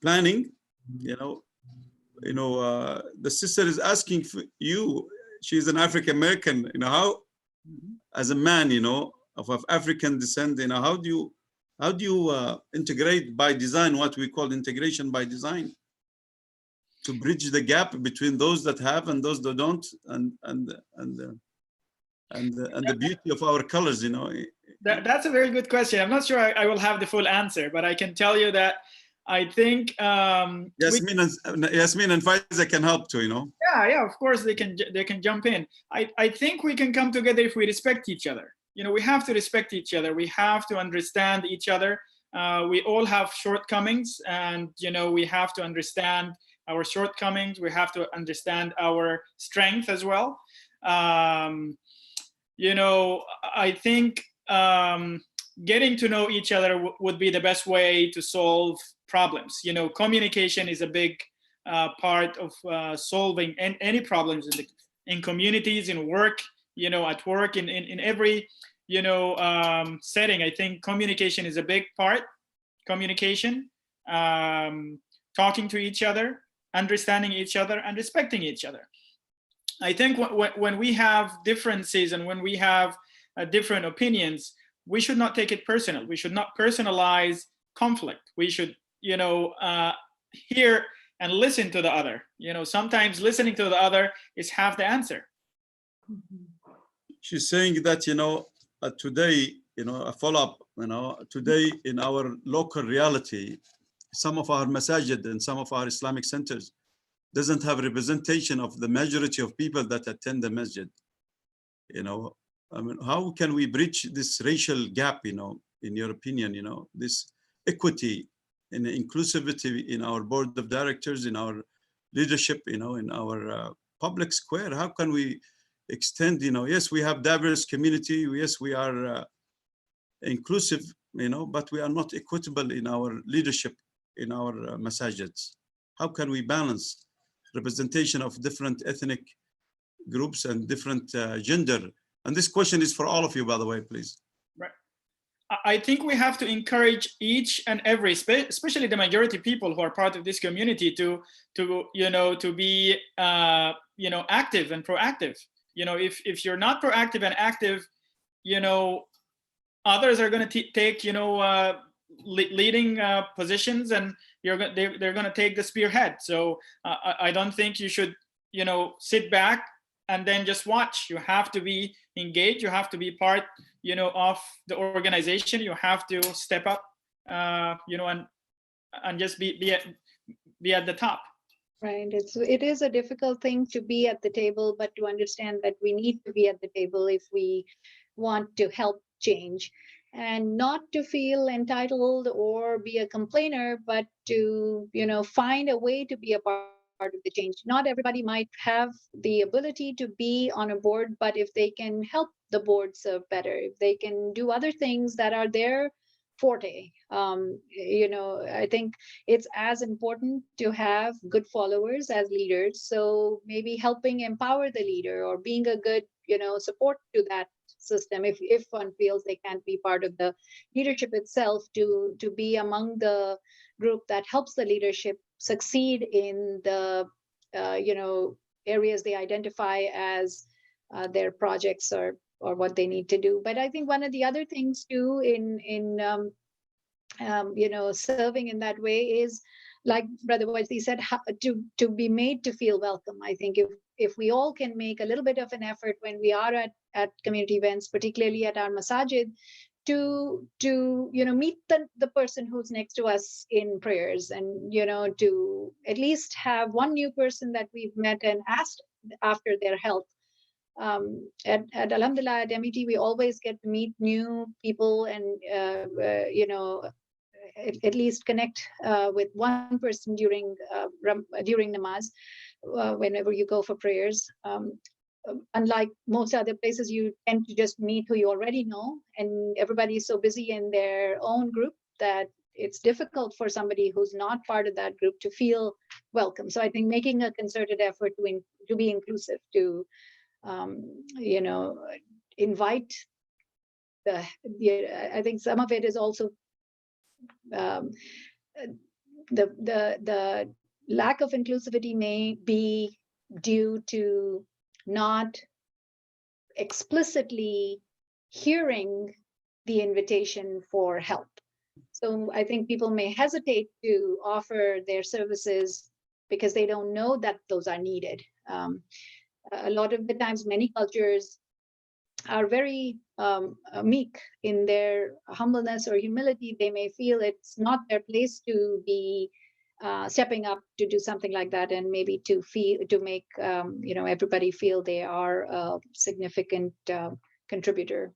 planning. The sister is asking for you. She's an African American. You know, how, as a man, you know, of African descent, you know, how do you integrate by design, what we call integration by design, to bridge the gap between those that have and those that don't, and the beauty of our colors, you know? That's a very good question. I'm not sure I will have the full answer, but I can tell you that I think Yasmin and Fayza can help too, you know? Yeah, of course they can jump in. I think we can come together if we respect each other. You know, we have to respect each other. We have to understand each other. We all have shortcomings, and you know, we have to understand our shortcomings. We have to understand our strength as well. You know, I think getting to know each other would be the best way to solve problems. You know, communication is a big part of solving any problems in communities, in work, you know, at work, in every, you know, setting. I think communication is a big part. Communication, talking to each other, understanding each other, and respecting each other. I think when we have differences and when we have different opinions, we should not take it personal. We should not personalize conflict. We should, you know, hear and listen to the other. You know, sometimes listening to the other is half the answer. She's saying that, you know, today, you know, a follow-up, you know, today in our local reality, some of our masajid and some of our Islamic centers doesn't have representation of the majority of people that attend the masjid. You know, I mean, how can we bridge this racial gap, you know, in your opinion, you know, this equity and inclusivity in our board of directors, in our leadership, you know, in our public square? How can we extend, you know, yes, we have diverse community, yes, we are inclusive, you know, but we are not equitable in our leadership, in our masajids. How can we balance representation of different ethnic groups and different gender? And this question is for all of you, by the way, please. Right. I think we have to encourage each and every, especially the majority people who are part of this community, to you know, to be you know, active and proactive. You know, if you're not proactive and active, you know, others are going to take, you know, leading positions, and they're going to take the spearhead. So I don't think you should, you know, sit back and then just watch. You have to be engaged. You have to be part, you know, of the organization. You have to step up, you know, and just be at the top. Right. It is a difficult thing to be at the table, but to understand that we need to be at the table if we want to help change, and not to feel entitled or be a complainer, but to, you know, find a way to be a part of the change. Not everybody might have the ability to be on a board, but if they can help the board serve better, if they can do other things that are their forte, you know, I think it's as important to have good followers as leaders. So maybe helping empower the leader, or being a good, you know, support to that system, if one feels they can't be part of the leadership itself, to be among the group that helps the leadership succeed in the you know, areas they identify as their projects or what they need to do. But I think one of the other things too in you know, serving in that way is, like Brother Wajdi said, to be made to feel welcome. I think if we all can make a little bit of an effort when we are at community events, particularly at our masajid, to you know, meet the person who's next to us in prayers, and you know, to at least have one new person that we've met and asked after their health. At Alhamdulillah, at MET, we always get to meet new people, and you know, at least connect with one person during namaz, whenever you go for prayers. Unlike most other places, you tend to just meet who you already know, and everybody is so busy in their own group that it's difficult for somebody who's not part of that group to feel welcome. So I think making a concerted effort to be inclusive, to invite I think some of it is also the lack of inclusivity may be due to not explicitly hearing the invitation for help. So I think people may hesitate to offer their services because they don't know that those are needed. A lot of the times, many cultures are very meek in their humbleness or humility. They may feel it's not their place to be stepping up to do something like that, and maybe to make everybody feel they are a significant contributor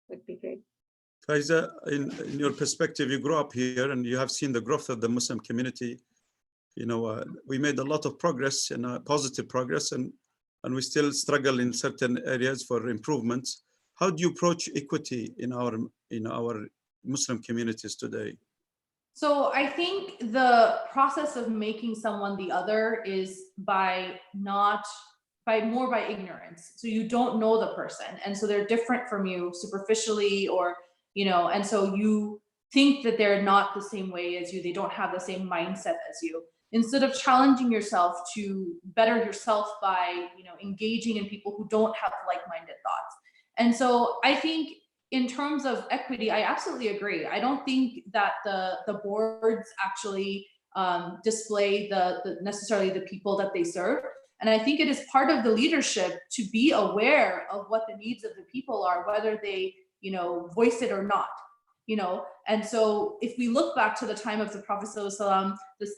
would be great. Fayza, in your perspective, you grew up here and you have seen the growth of the Muslim community. We made a lot of progress and positive progress, and we still struggle in certain areas for improvements. How do you approach equity in our Muslim communities today? So I think the process of making someone the other is more by ignorance. So you don't know the person, and so they're different from you superficially, or and so you think that they're not the same way as you. They don't have the same mindset as you. Instead of challenging yourself to better yourself by engaging in people who don't have like-minded thoughts. And so I think in terms of equity, I absolutely agree. I don't think that the boards actually display necessarily the people that they serve. And I think it is part of the leadership to be aware of what the needs of the people are, whether they voice it or not. And so if we look back to the time of the Prophet ﷺ,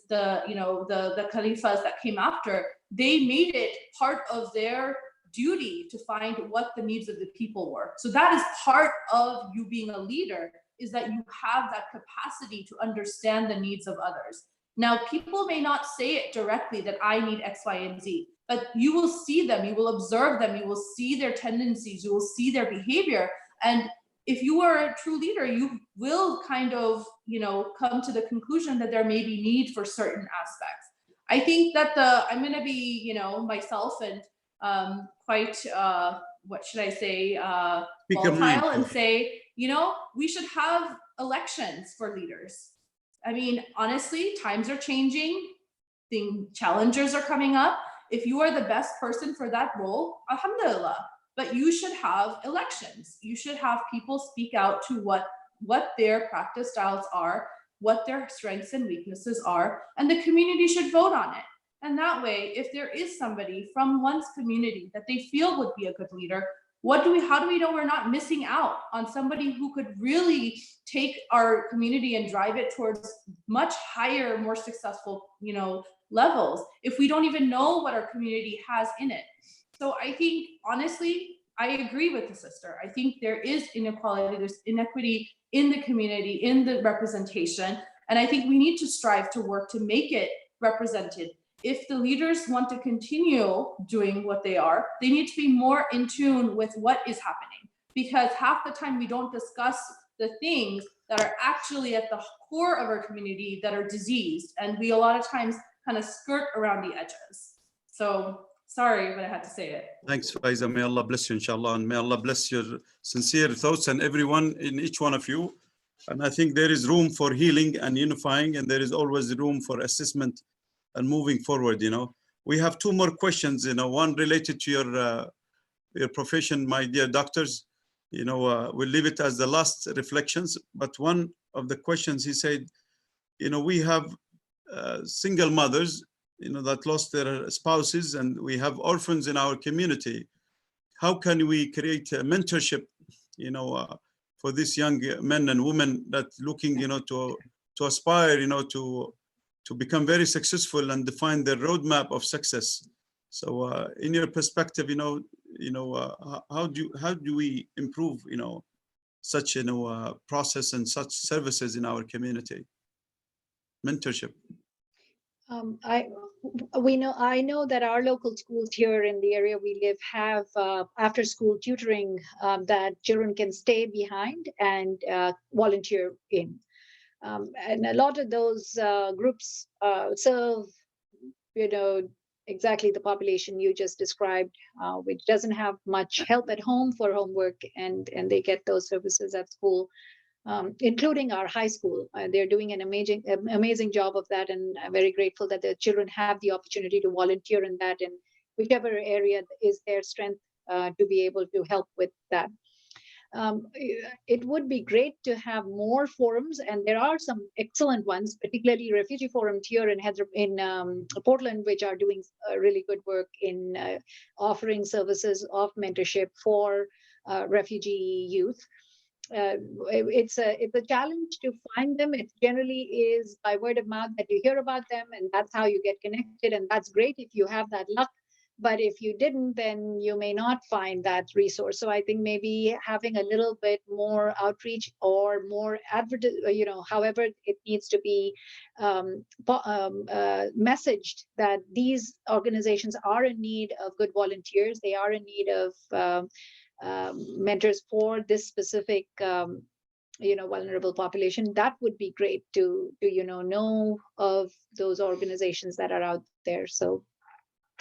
the Khalifas that came after, they made it part of their duty to find what the needs of the people were. So that is part of you being a leader, is that you have that capacity to understand the needs of others. Now, people may not say it directly that I need X, Y, and Z, but you will see them, you will observe them, you will see their tendencies, you will see their behavior. And if you are a true leader, you will kind of, come to the conclusion that there may be need for certain aspects. I think that I'm going to be, myself and quite, what should I say, volatile, and say, we should have elections for leaders. I mean, honestly, times are changing. Challengers are coming up. If you are the best person for that role, alhamdulillah. But you should have elections. You should have people speak out to what their practice styles are, what their strengths and weaknesses are, and the community should vote on it. And that way, if there is somebody from one's community that they feel would be a good leader, how do we know we're not missing out on somebody who could really take our community and drive it towards much higher, more successful, levels, if we don't even know what our community has in it? So I think, honestly, I agree with the sister. I think there is inequality, there's inequity in the community, in the representation. And I think we need to strive to work to make it represented. If the leaders want to continue doing what they are, they need to be more in tune with what is happening. Because half the time we don't discuss the things that are actually at the core of our community that are diseased. And we a lot of times kind of skirt around the edges. So sorry, but I had to say it. Thanks, Fayza. May Allah bless you, inshallah. And may Allah bless your sincere thoughts and everyone in each one of you. And I think there is room for healing and unifying, and there is always room for assessment and moving forward. We have two more questions, one related to your profession, my dear doctors. We'll leave it as the last reflections. But one of the questions, he said, we have single mothers, that lost their spouses, and we have orphans in our community. How can we create a mentorship, for these young men and women that looking, to aspire, to become very successful and define their roadmap of success? So, in your perspective, how do we improve, such process and such services in our community? Mentorship. I know that our local schools here in the area we live have after school tutoring that children can stay behind and volunteer in. And a lot of those groups serve, exactly the population you just described, which doesn't have much help at home for homework, and they get those services at school, including our high school. They're doing an amazing job of that, and I'm very grateful that the children have the opportunity to volunteer in that, in whichever area is their strength, to be able to help with that. It would be great to have more forums, and there are some excellent ones, particularly refugee forums here in Portland, which are doing really good work in offering services of mentorship for refugee youth. It's a challenge to find them. It generally is by word of mouth that you hear about them, and that's how you get connected, and that's great if you have that luck. But if you didn't, then you may not find that resource. So I think maybe having a little bit more outreach or more however it needs to be messaged, that these organizations are in need of good volunteers. They are in need of mentors for this specific vulnerable population. That would be great to know of those organizations that are out there. So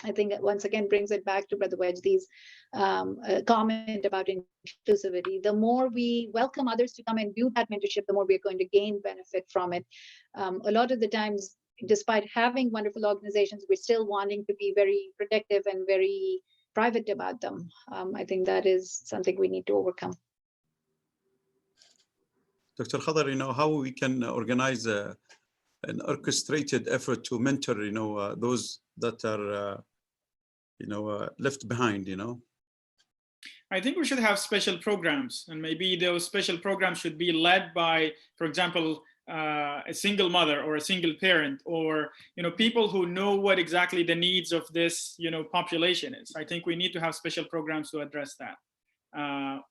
I think that once again brings it back to Brother Wajdi's comment about inclusivity. The more we welcome others to come and do that mentorship, the more we're going to gain benefit from it. A lot of the times, despite having wonderful organizations, we're still wanting to be very protective and very private about them. I think that is something we need to overcome. Dr. Khidir, how we can organize an orchestrated effort to mentor, those that are, left behind, I think we should have special programs, and maybe those special programs should be led by, for example, a single mother or a single parent, or people who know what exactly the needs of this population is. I think we need to have special programs to address that.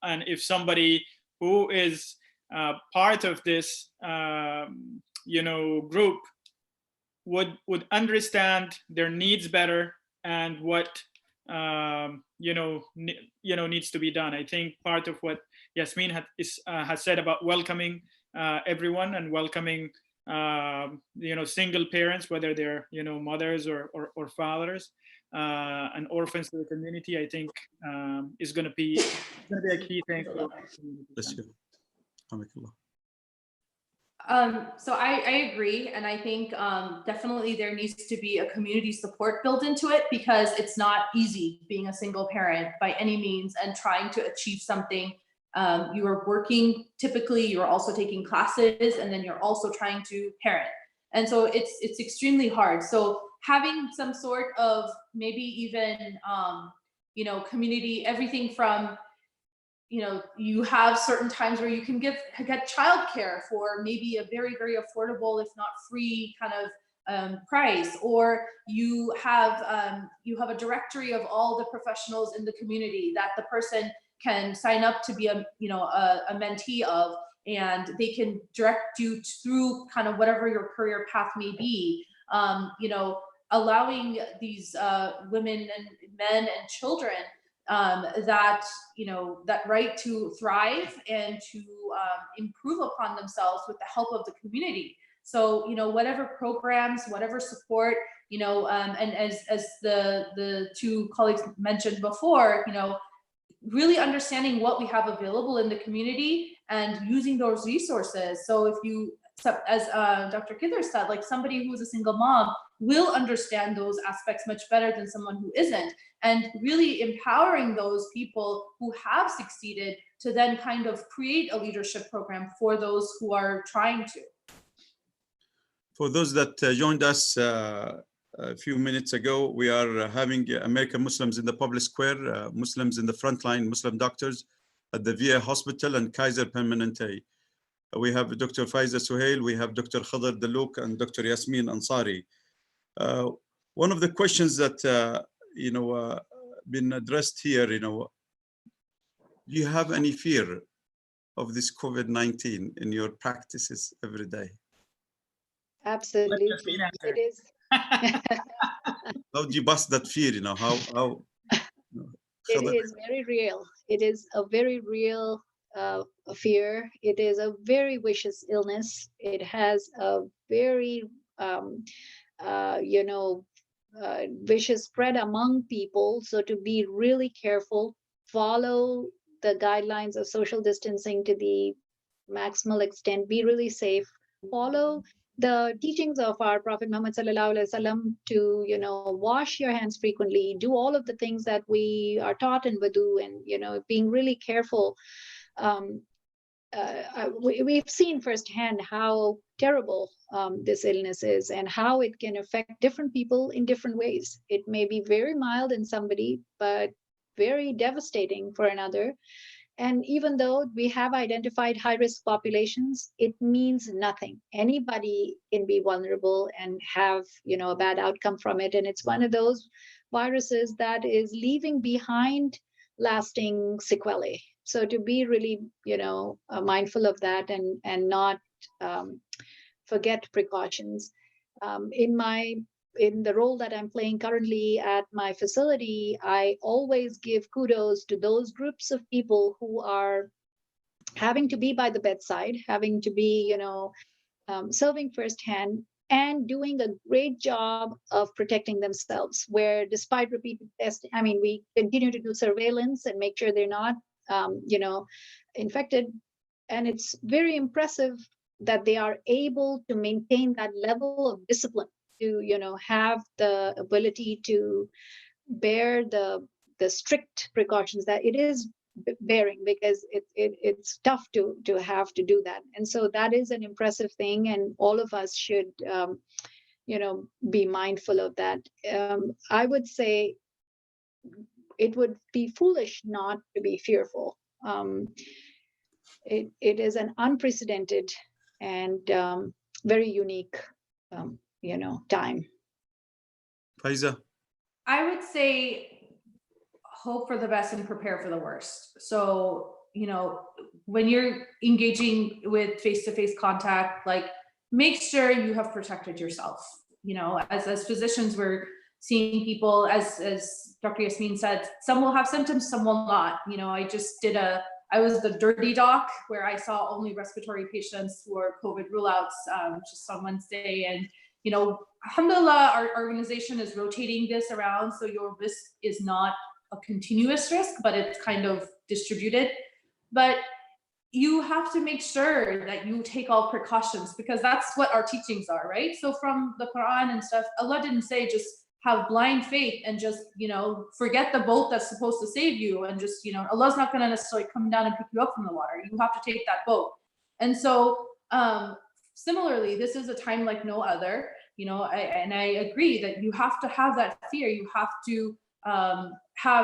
And if somebody who is part of this group would understand their needs better and what needs to be done. I think part of what Yasmin has said about welcoming everyone and welcoming single parents, whether they're mothers or fathers, and orphans to the community, I think is going to be a key thing for our community. So I agree, and I think definitely there needs to be a community support built into it, because it's not easy being a single parent by any means and trying to achieve something. You are working, typically you're also taking classes, and then you're also trying to parent, and so it's extremely hard. So having some sort of maybe even community, everything from you have certain times where you can get childcare for maybe a very, very affordable, if not free kind of price, or you have a directory of all the professionals in the community that the person can sign up to be a mentee of, and they can direct you through kind of whatever your career path may be. Allowing these women and men and children that right to thrive and to improve upon themselves with the help of the community. So whatever programs, whatever support, and as the two colleagues mentioned before, really understanding what we have available in the community and using those resources. So if you, as Dr. Khidir said, like somebody who's a single mom will understand those aspects much better than someone who isn't, and really empowering those people who have succeeded to then kind of create a leadership program for those who are trying to. For those that joined us a few minutes ago, we are having American Muslims in the public square, Muslims in the front line, Muslim doctors at the VA hospital and Kaiser Permanente. We have Dr. Fayza Sohail, we have Dr. Khidir Dalouk, and Dr. Yasmin Ansari. One of the questions that been addressed here, do you have any fear of this COVID-19 in your practices every day? Absolutely, it is. How do you bust that fear? It is very real. It is a very real a fear. It is a very vicious illness. It has a very, vicious spread among people. So to be really careful, follow the guidelines of social distancing to the maximal extent, be really safe, follow the teachings of our Prophet Muhammad sallallahu alaihi wasallam to, wash your hands frequently, do all of the things that we are taught in wudu, and, being really careful. We've seen firsthand how terrible this illness is and how it can affect different people in different ways. It may be very mild in somebody, but very devastating for another. And even though we have identified high-risk populations, it means nothing. Anybody can be vulnerable and have, a bad outcome from it. And it's one of those viruses that is leaving behind lasting sequelae. So to be really, mindful of that and not forget precautions. In the role that I'm playing currently at my facility, I always give kudos to those groups of people who are having to be by the bedside, having to be, serving firsthand and doing a great job of protecting themselves, where despite repeated testing, we continue to do surveillance and make sure they're not, infected. And it's very impressive that they are able to maintain that level of discipline, to have the ability to bear the strict precautions that it is bearing, because it's tough to have to do that. And so that is an impressive thing, and all of us should be mindful of that. I would say it would be foolish not to be fearful. It is an unprecedented and very unique time. Fayza. I would say hope for the best and prepare for the worst. So, when you're engaging with face-to-face contact, like, make sure you have protected yourself. As physicians, we're seeing people, as Dr. Yasmin said, some will have symptoms, some will not. I was the dirty doc, where I saw only respiratory patients who are COVID rule-outs just on Wednesday. And, alhamdulillah, our organization is rotating this around. So your risk is not a continuous risk, but it's kind of distributed. But you have to make sure that you take all precautions, because that's what our teachings are, right? So from the Quran and stuff, Allah didn't say just have blind faith and just, forget the boat that's supposed to save you, and just, Allah's not going to necessarily come down and pick you up from the water. You have to take that boat. And so similarly, this is a time like no other, I agree that you have to have that fear. You have to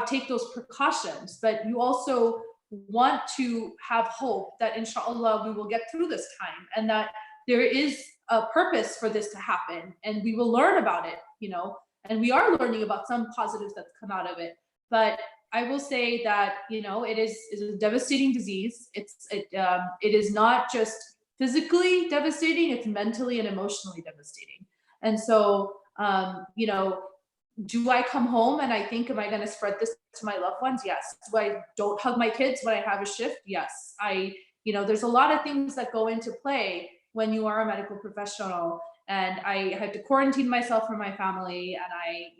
take those precautions, but you also want to have hope that inshallah we will get through this time, and that there is a purpose for this to happen, and we will learn about it, and we are learning about some positives that come out of it. But I will say that, it is a devastating disease. It is not just physically devastating, it's mentally and emotionally devastating. And so, do I come home and I think, am I going to spread this to my loved ones? Yes. Do I don't hug my kids when I have a shift? Yes. There's a lot of things that go into play when you are a medical professional. And I had to quarantine myself from my family, and I,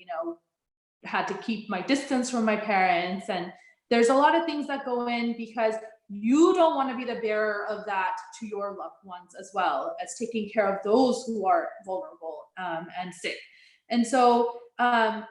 had to keep my distance from my parents. And there's a lot of things that go in, because you don't want to be the bearer of that to your loved ones, as well as taking care of those who are vulnerable and sick. And so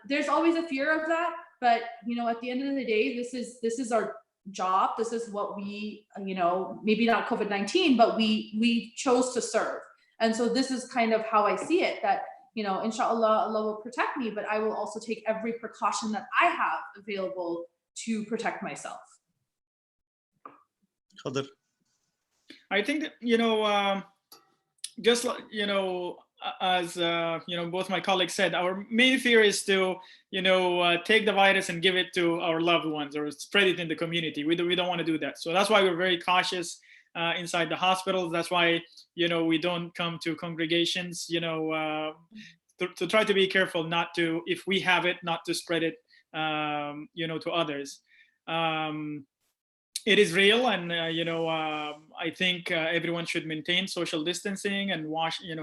there's always a fear of that. But, at the end of the day, this is our job. This is what we, maybe not COVID-19, but we chose to serve. And so this is kind of how I see it, that, inshallah, Allah will protect me, but I will also take every precaution that I have available to protect myself. Khidir. I think that, just like, as both my colleagues said, our main fear is to take the virus and give it to our loved ones or spread it in the community. We don't want to do that. So that's why we're very cautious inside the hospitals. That's why we don't come to congregations, to try to be careful not to, if we have it, not to spread it to others. it is real, and I think everyone should maintain social distancing and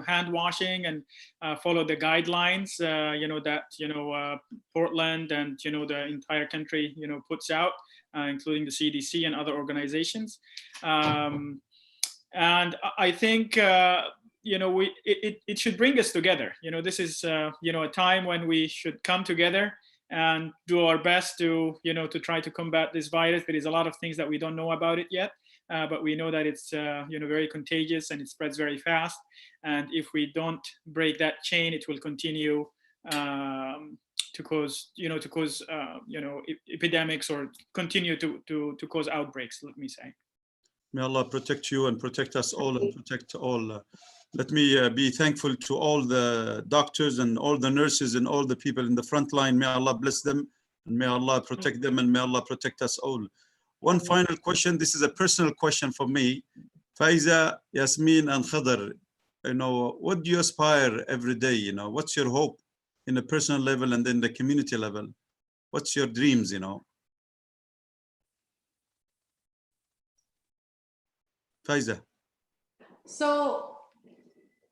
hand washing, and follow the guidelines that Portland and the entire country puts out, including the CDC and other organizations. And I think it should bring us together. This is a time when we should come together and do our best to try to combat this virus. There is a lot of things that we don't know about it yet, but we know that it's very contagious and it spreads very fast. And if we don't break that chain, it will continue to cause epidemics, or continue to cause outbreaks, let me say. May Allah protect you and protect us all and protect all. Let me be thankful to all the doctors and all the nurses and all the people in the front line. May Allah bless them, and may Allah protect them, and may Allah protect us all. One final question. This is a personal question for me. Fayza, Yasmin, and Khidir, what do you aspire every day? What's your hope in a personal level and then the community level? What's your dreams? Fayza. So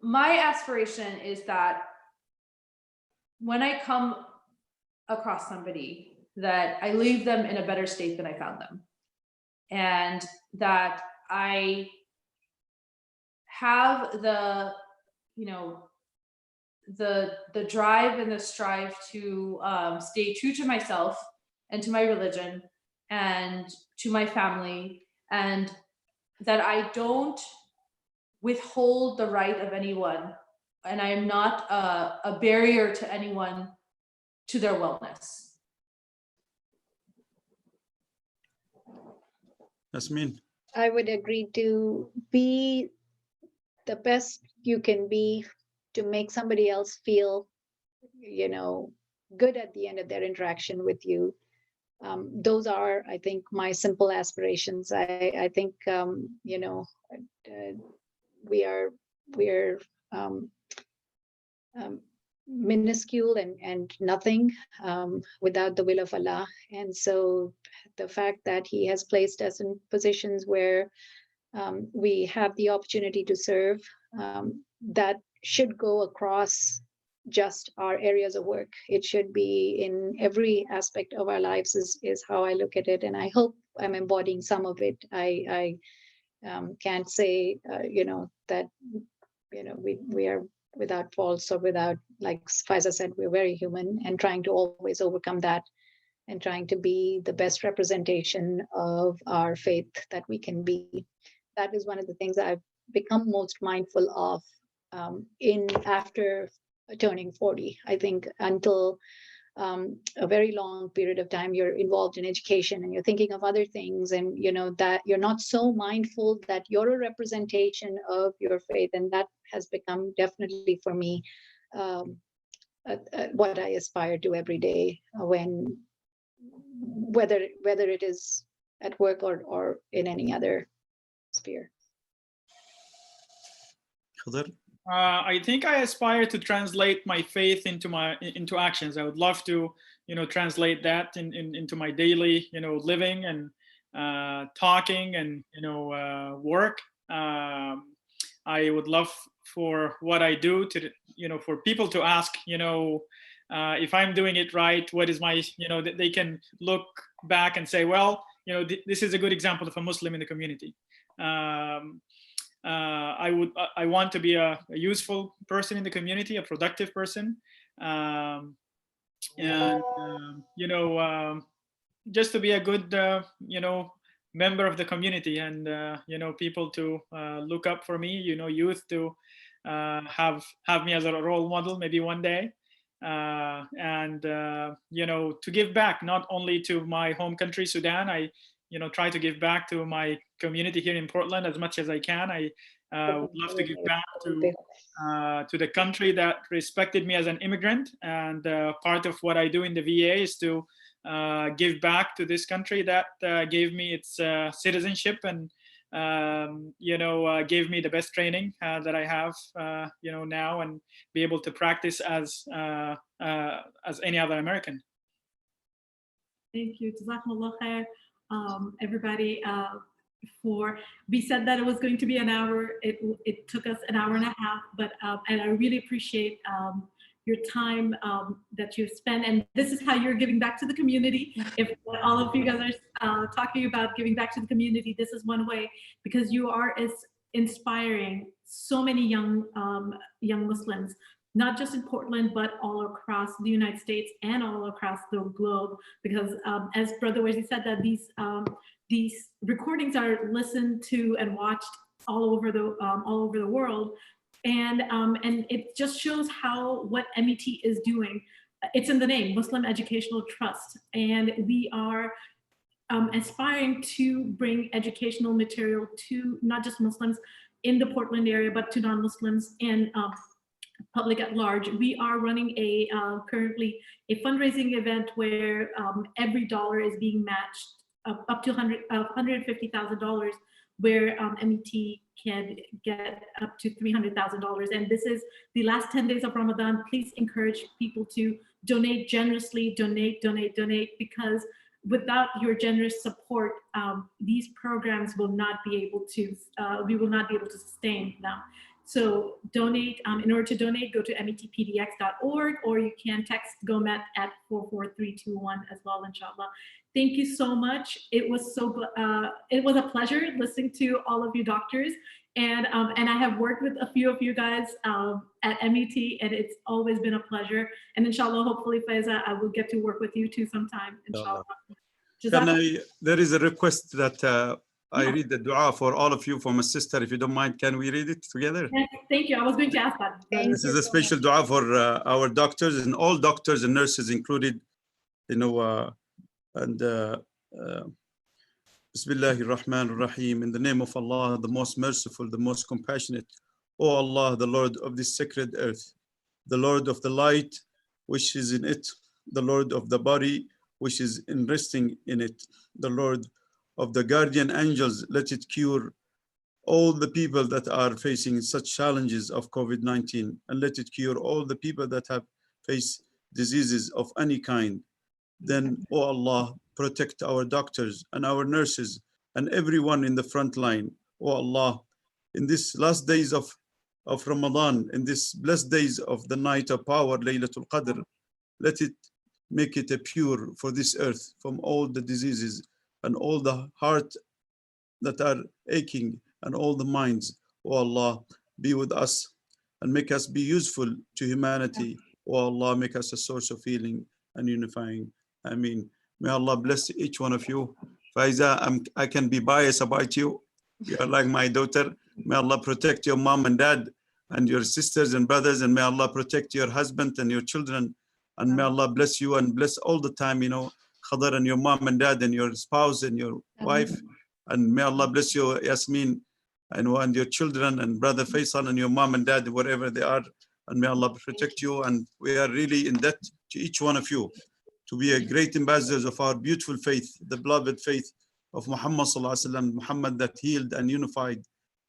my aspiration is that when I come across somebody, that I leave them in a better state than I found them, and that I have the drive and the strive to stay true to myself and to my religion and to my family, and that I don't withhold the right of anyone, and I am not a barrier to anyone to their wellness. Yasmin. I would agree to be the best you can be, to make somebody else feel, good at the end of their interaction with you. Those are, I think, my simple aspirations. I think, we are minuscule and nothing without the will of Allah. And so the fact that He has placed us in positions where we have the opportunity to serve, that should go across just our areas of work. It should be in every aspect of our lives, is how I look at it. And I hope I'm embodying some of it. I can't say, that, we are without faults or without, like Fayza said, we're very human, and trying to always overcome that and trying to be the best representation of our faith that we can be. That is one of the things I've become most mindful of after turning 40. I think until a very long period of time, you're involved in education and you're thinking of other things, and that you're not so mindful that you're a representation of your faith. And that has become definitely for me what I aspire to every day, whether it is at work or in any other sphere. Khidir. I think I aspire to translate my faith into actions. I would love to, translate that into my daily, living and talking and, work. I would love for what I do to, for people to ask, if I'm doing it right, what is my, they can look back and say, well, this is a good example of a Muslim in the community. I want to be a useful person in the community, a productive person, just to be a good, member of the community, and people to look up for me, youth to have me as a role model maybe one day, and to give back not only to my home country Sudan. I try to give back to my community here in Portland as much as I can. I would love to give back to the country that respected me as an immigrant. And part of what I do in the VA is to give back to this country that gave me its citizenship and gave me the best training that I have now, and be able to practice as any other American. Thank you. Jazakumullah khair. everybody we said that it was going to be an hour. It took us an hour and a half, but and I really appreciate your time that you spent. And this is how you're giving back to the community. If all of you guys are talking about giving back to the community, this is one way, because you are inspiring so many young Muslims, not just in Portland, but all across the United States and all across the globe. Because as Brother Wesley said, that these recordings are listened to and watched all over the world, and it just shows what MET is doing. It's in the name, Muslim Educational Trust, and we are aspiring to bring educational material to not just Muslims in the Portland area, but to non-Muslims and public at large. We are running currently a fundraising event where every dollar is being matched up to $150,000, where MET can get up to $300,000. And this is the last 10 days of Ramadan. Please encourage people to donate generously, donate, because without your generous support, these programs will not be able to, we will not be able to sustain them. So donate. In order to donate, go to metpdx.org, or you can text GOMET at 44321 as well, inshallah. Thank you so much. It was a pleasure listening to all of you doctors, and I have worked with a few of you guys at MET, and it's always been a pleasure. And inshallah, hopefully, Fayza, I will get to work with you too sometime, inshallah. There is a request that I read the dua for all of you from a sister. If you don't mind, can we read it together? Yes, thank you. I was going to ask that. This is a special dua for our doctors and all doctors and nurses included, Bismillahir Rahmanir Rahim. In the name of Allah, the most merciful, the most compassionate. O Allah, the Lord of this sacred earth, the Lord of the light which is in it, the Lord of the body which is resting in it, the Lord of the guardian angels, let it cure all the people that are facing such challenges of COVID-19, and let it cure all the people that have faced diseases of any kind. Then, O Allah, protect our doctors and our nurses and everyone in the front line. O Allah, in these last days of Ramadan, in these blessed days of the night of power, Laylatul Qadr, let it make it a pure for this earth from all the diseases and all the heart that are aching and all the minds. O Allah, be with us and make us be useful to humanity. O Allah, make us a source of healing and unifying. Ameen. May Allah bless each one of you. Fayza, I can be biased about you. You are like my daughter. May Allah protect your mom and dad and your sisters and brothers, and may Allah protect your husband and your children. And may Allah bless you and bless all the time, Khidir and your mom and dad and your spouse and your wife. And may Allah bless you, Yasmin, and your children and brother Faisal and your mom and dad, wherever they are. And may Allah protect you. And we are really in debt to each one of you to be a great ambassadors of our beautiful faith, the beloved faith of Muhammad Sallallahu Alaihi Wasallam, Muhammad that healed and unified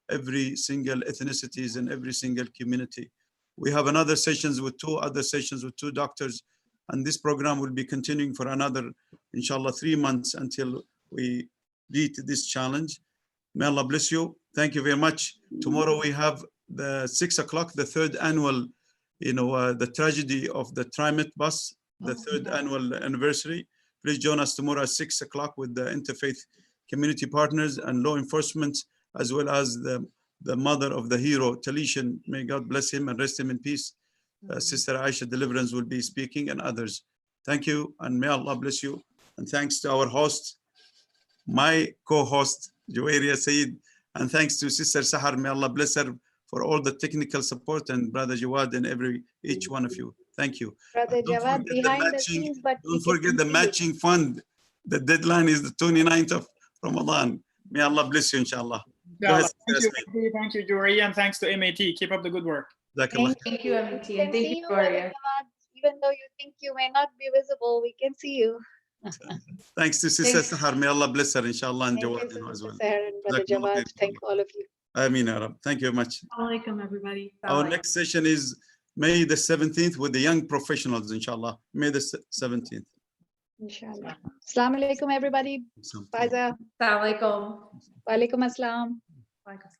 every single ethnicities and every single community. We have another sessions with two doctors, and this program will be continuing for another, inshallah, 3 months until we beat this challenge. May Allah bless you. Thank you very much. Tomorrow we have the 6 o'clock, the third annual, the tragedy of the TriMet bus, the third annual anniversary. Please join us tomorrow at 6 o'clock with the interfaith community partners and law enforcement, as well as the mother of the hero, Talishan. May God bless him and rest him in peace. Sister Aisha Deliverance will be speaking, and others. Thank you, and may Allah bless you. And thanks to our host, my co-host, Juwairia Saeed, and thanks to Sister Sahar. May Allah bless her for all the technical support, and Brother Jawad and each one of you. Thank you. Brother Jawad behind the scenes, but don't forget the matching fund. The deadline is the 29th of Ramadan. May Allah bless you, inshallah. Thank you, Juwairia, and thanks to MAT. Keep up the good work. Thank you, MAT, and thank you, Juwairia. Even though you think you may not be visible, we can see you. Thanks to Sister Sahar. May Allah bless her, inshallah, and Jawad as well. And Brother Jawad, thank all of you. Ameen, Arab. Thank you very much. Assalamualaikum, everybody. Our next session is May the 17th with the young professionals, inshallah. May the 17th. Inshallah. Assalamu alaikum, everybody. Fayza. Assalamu alaikum. Wa alaikum assalam. Walaikum.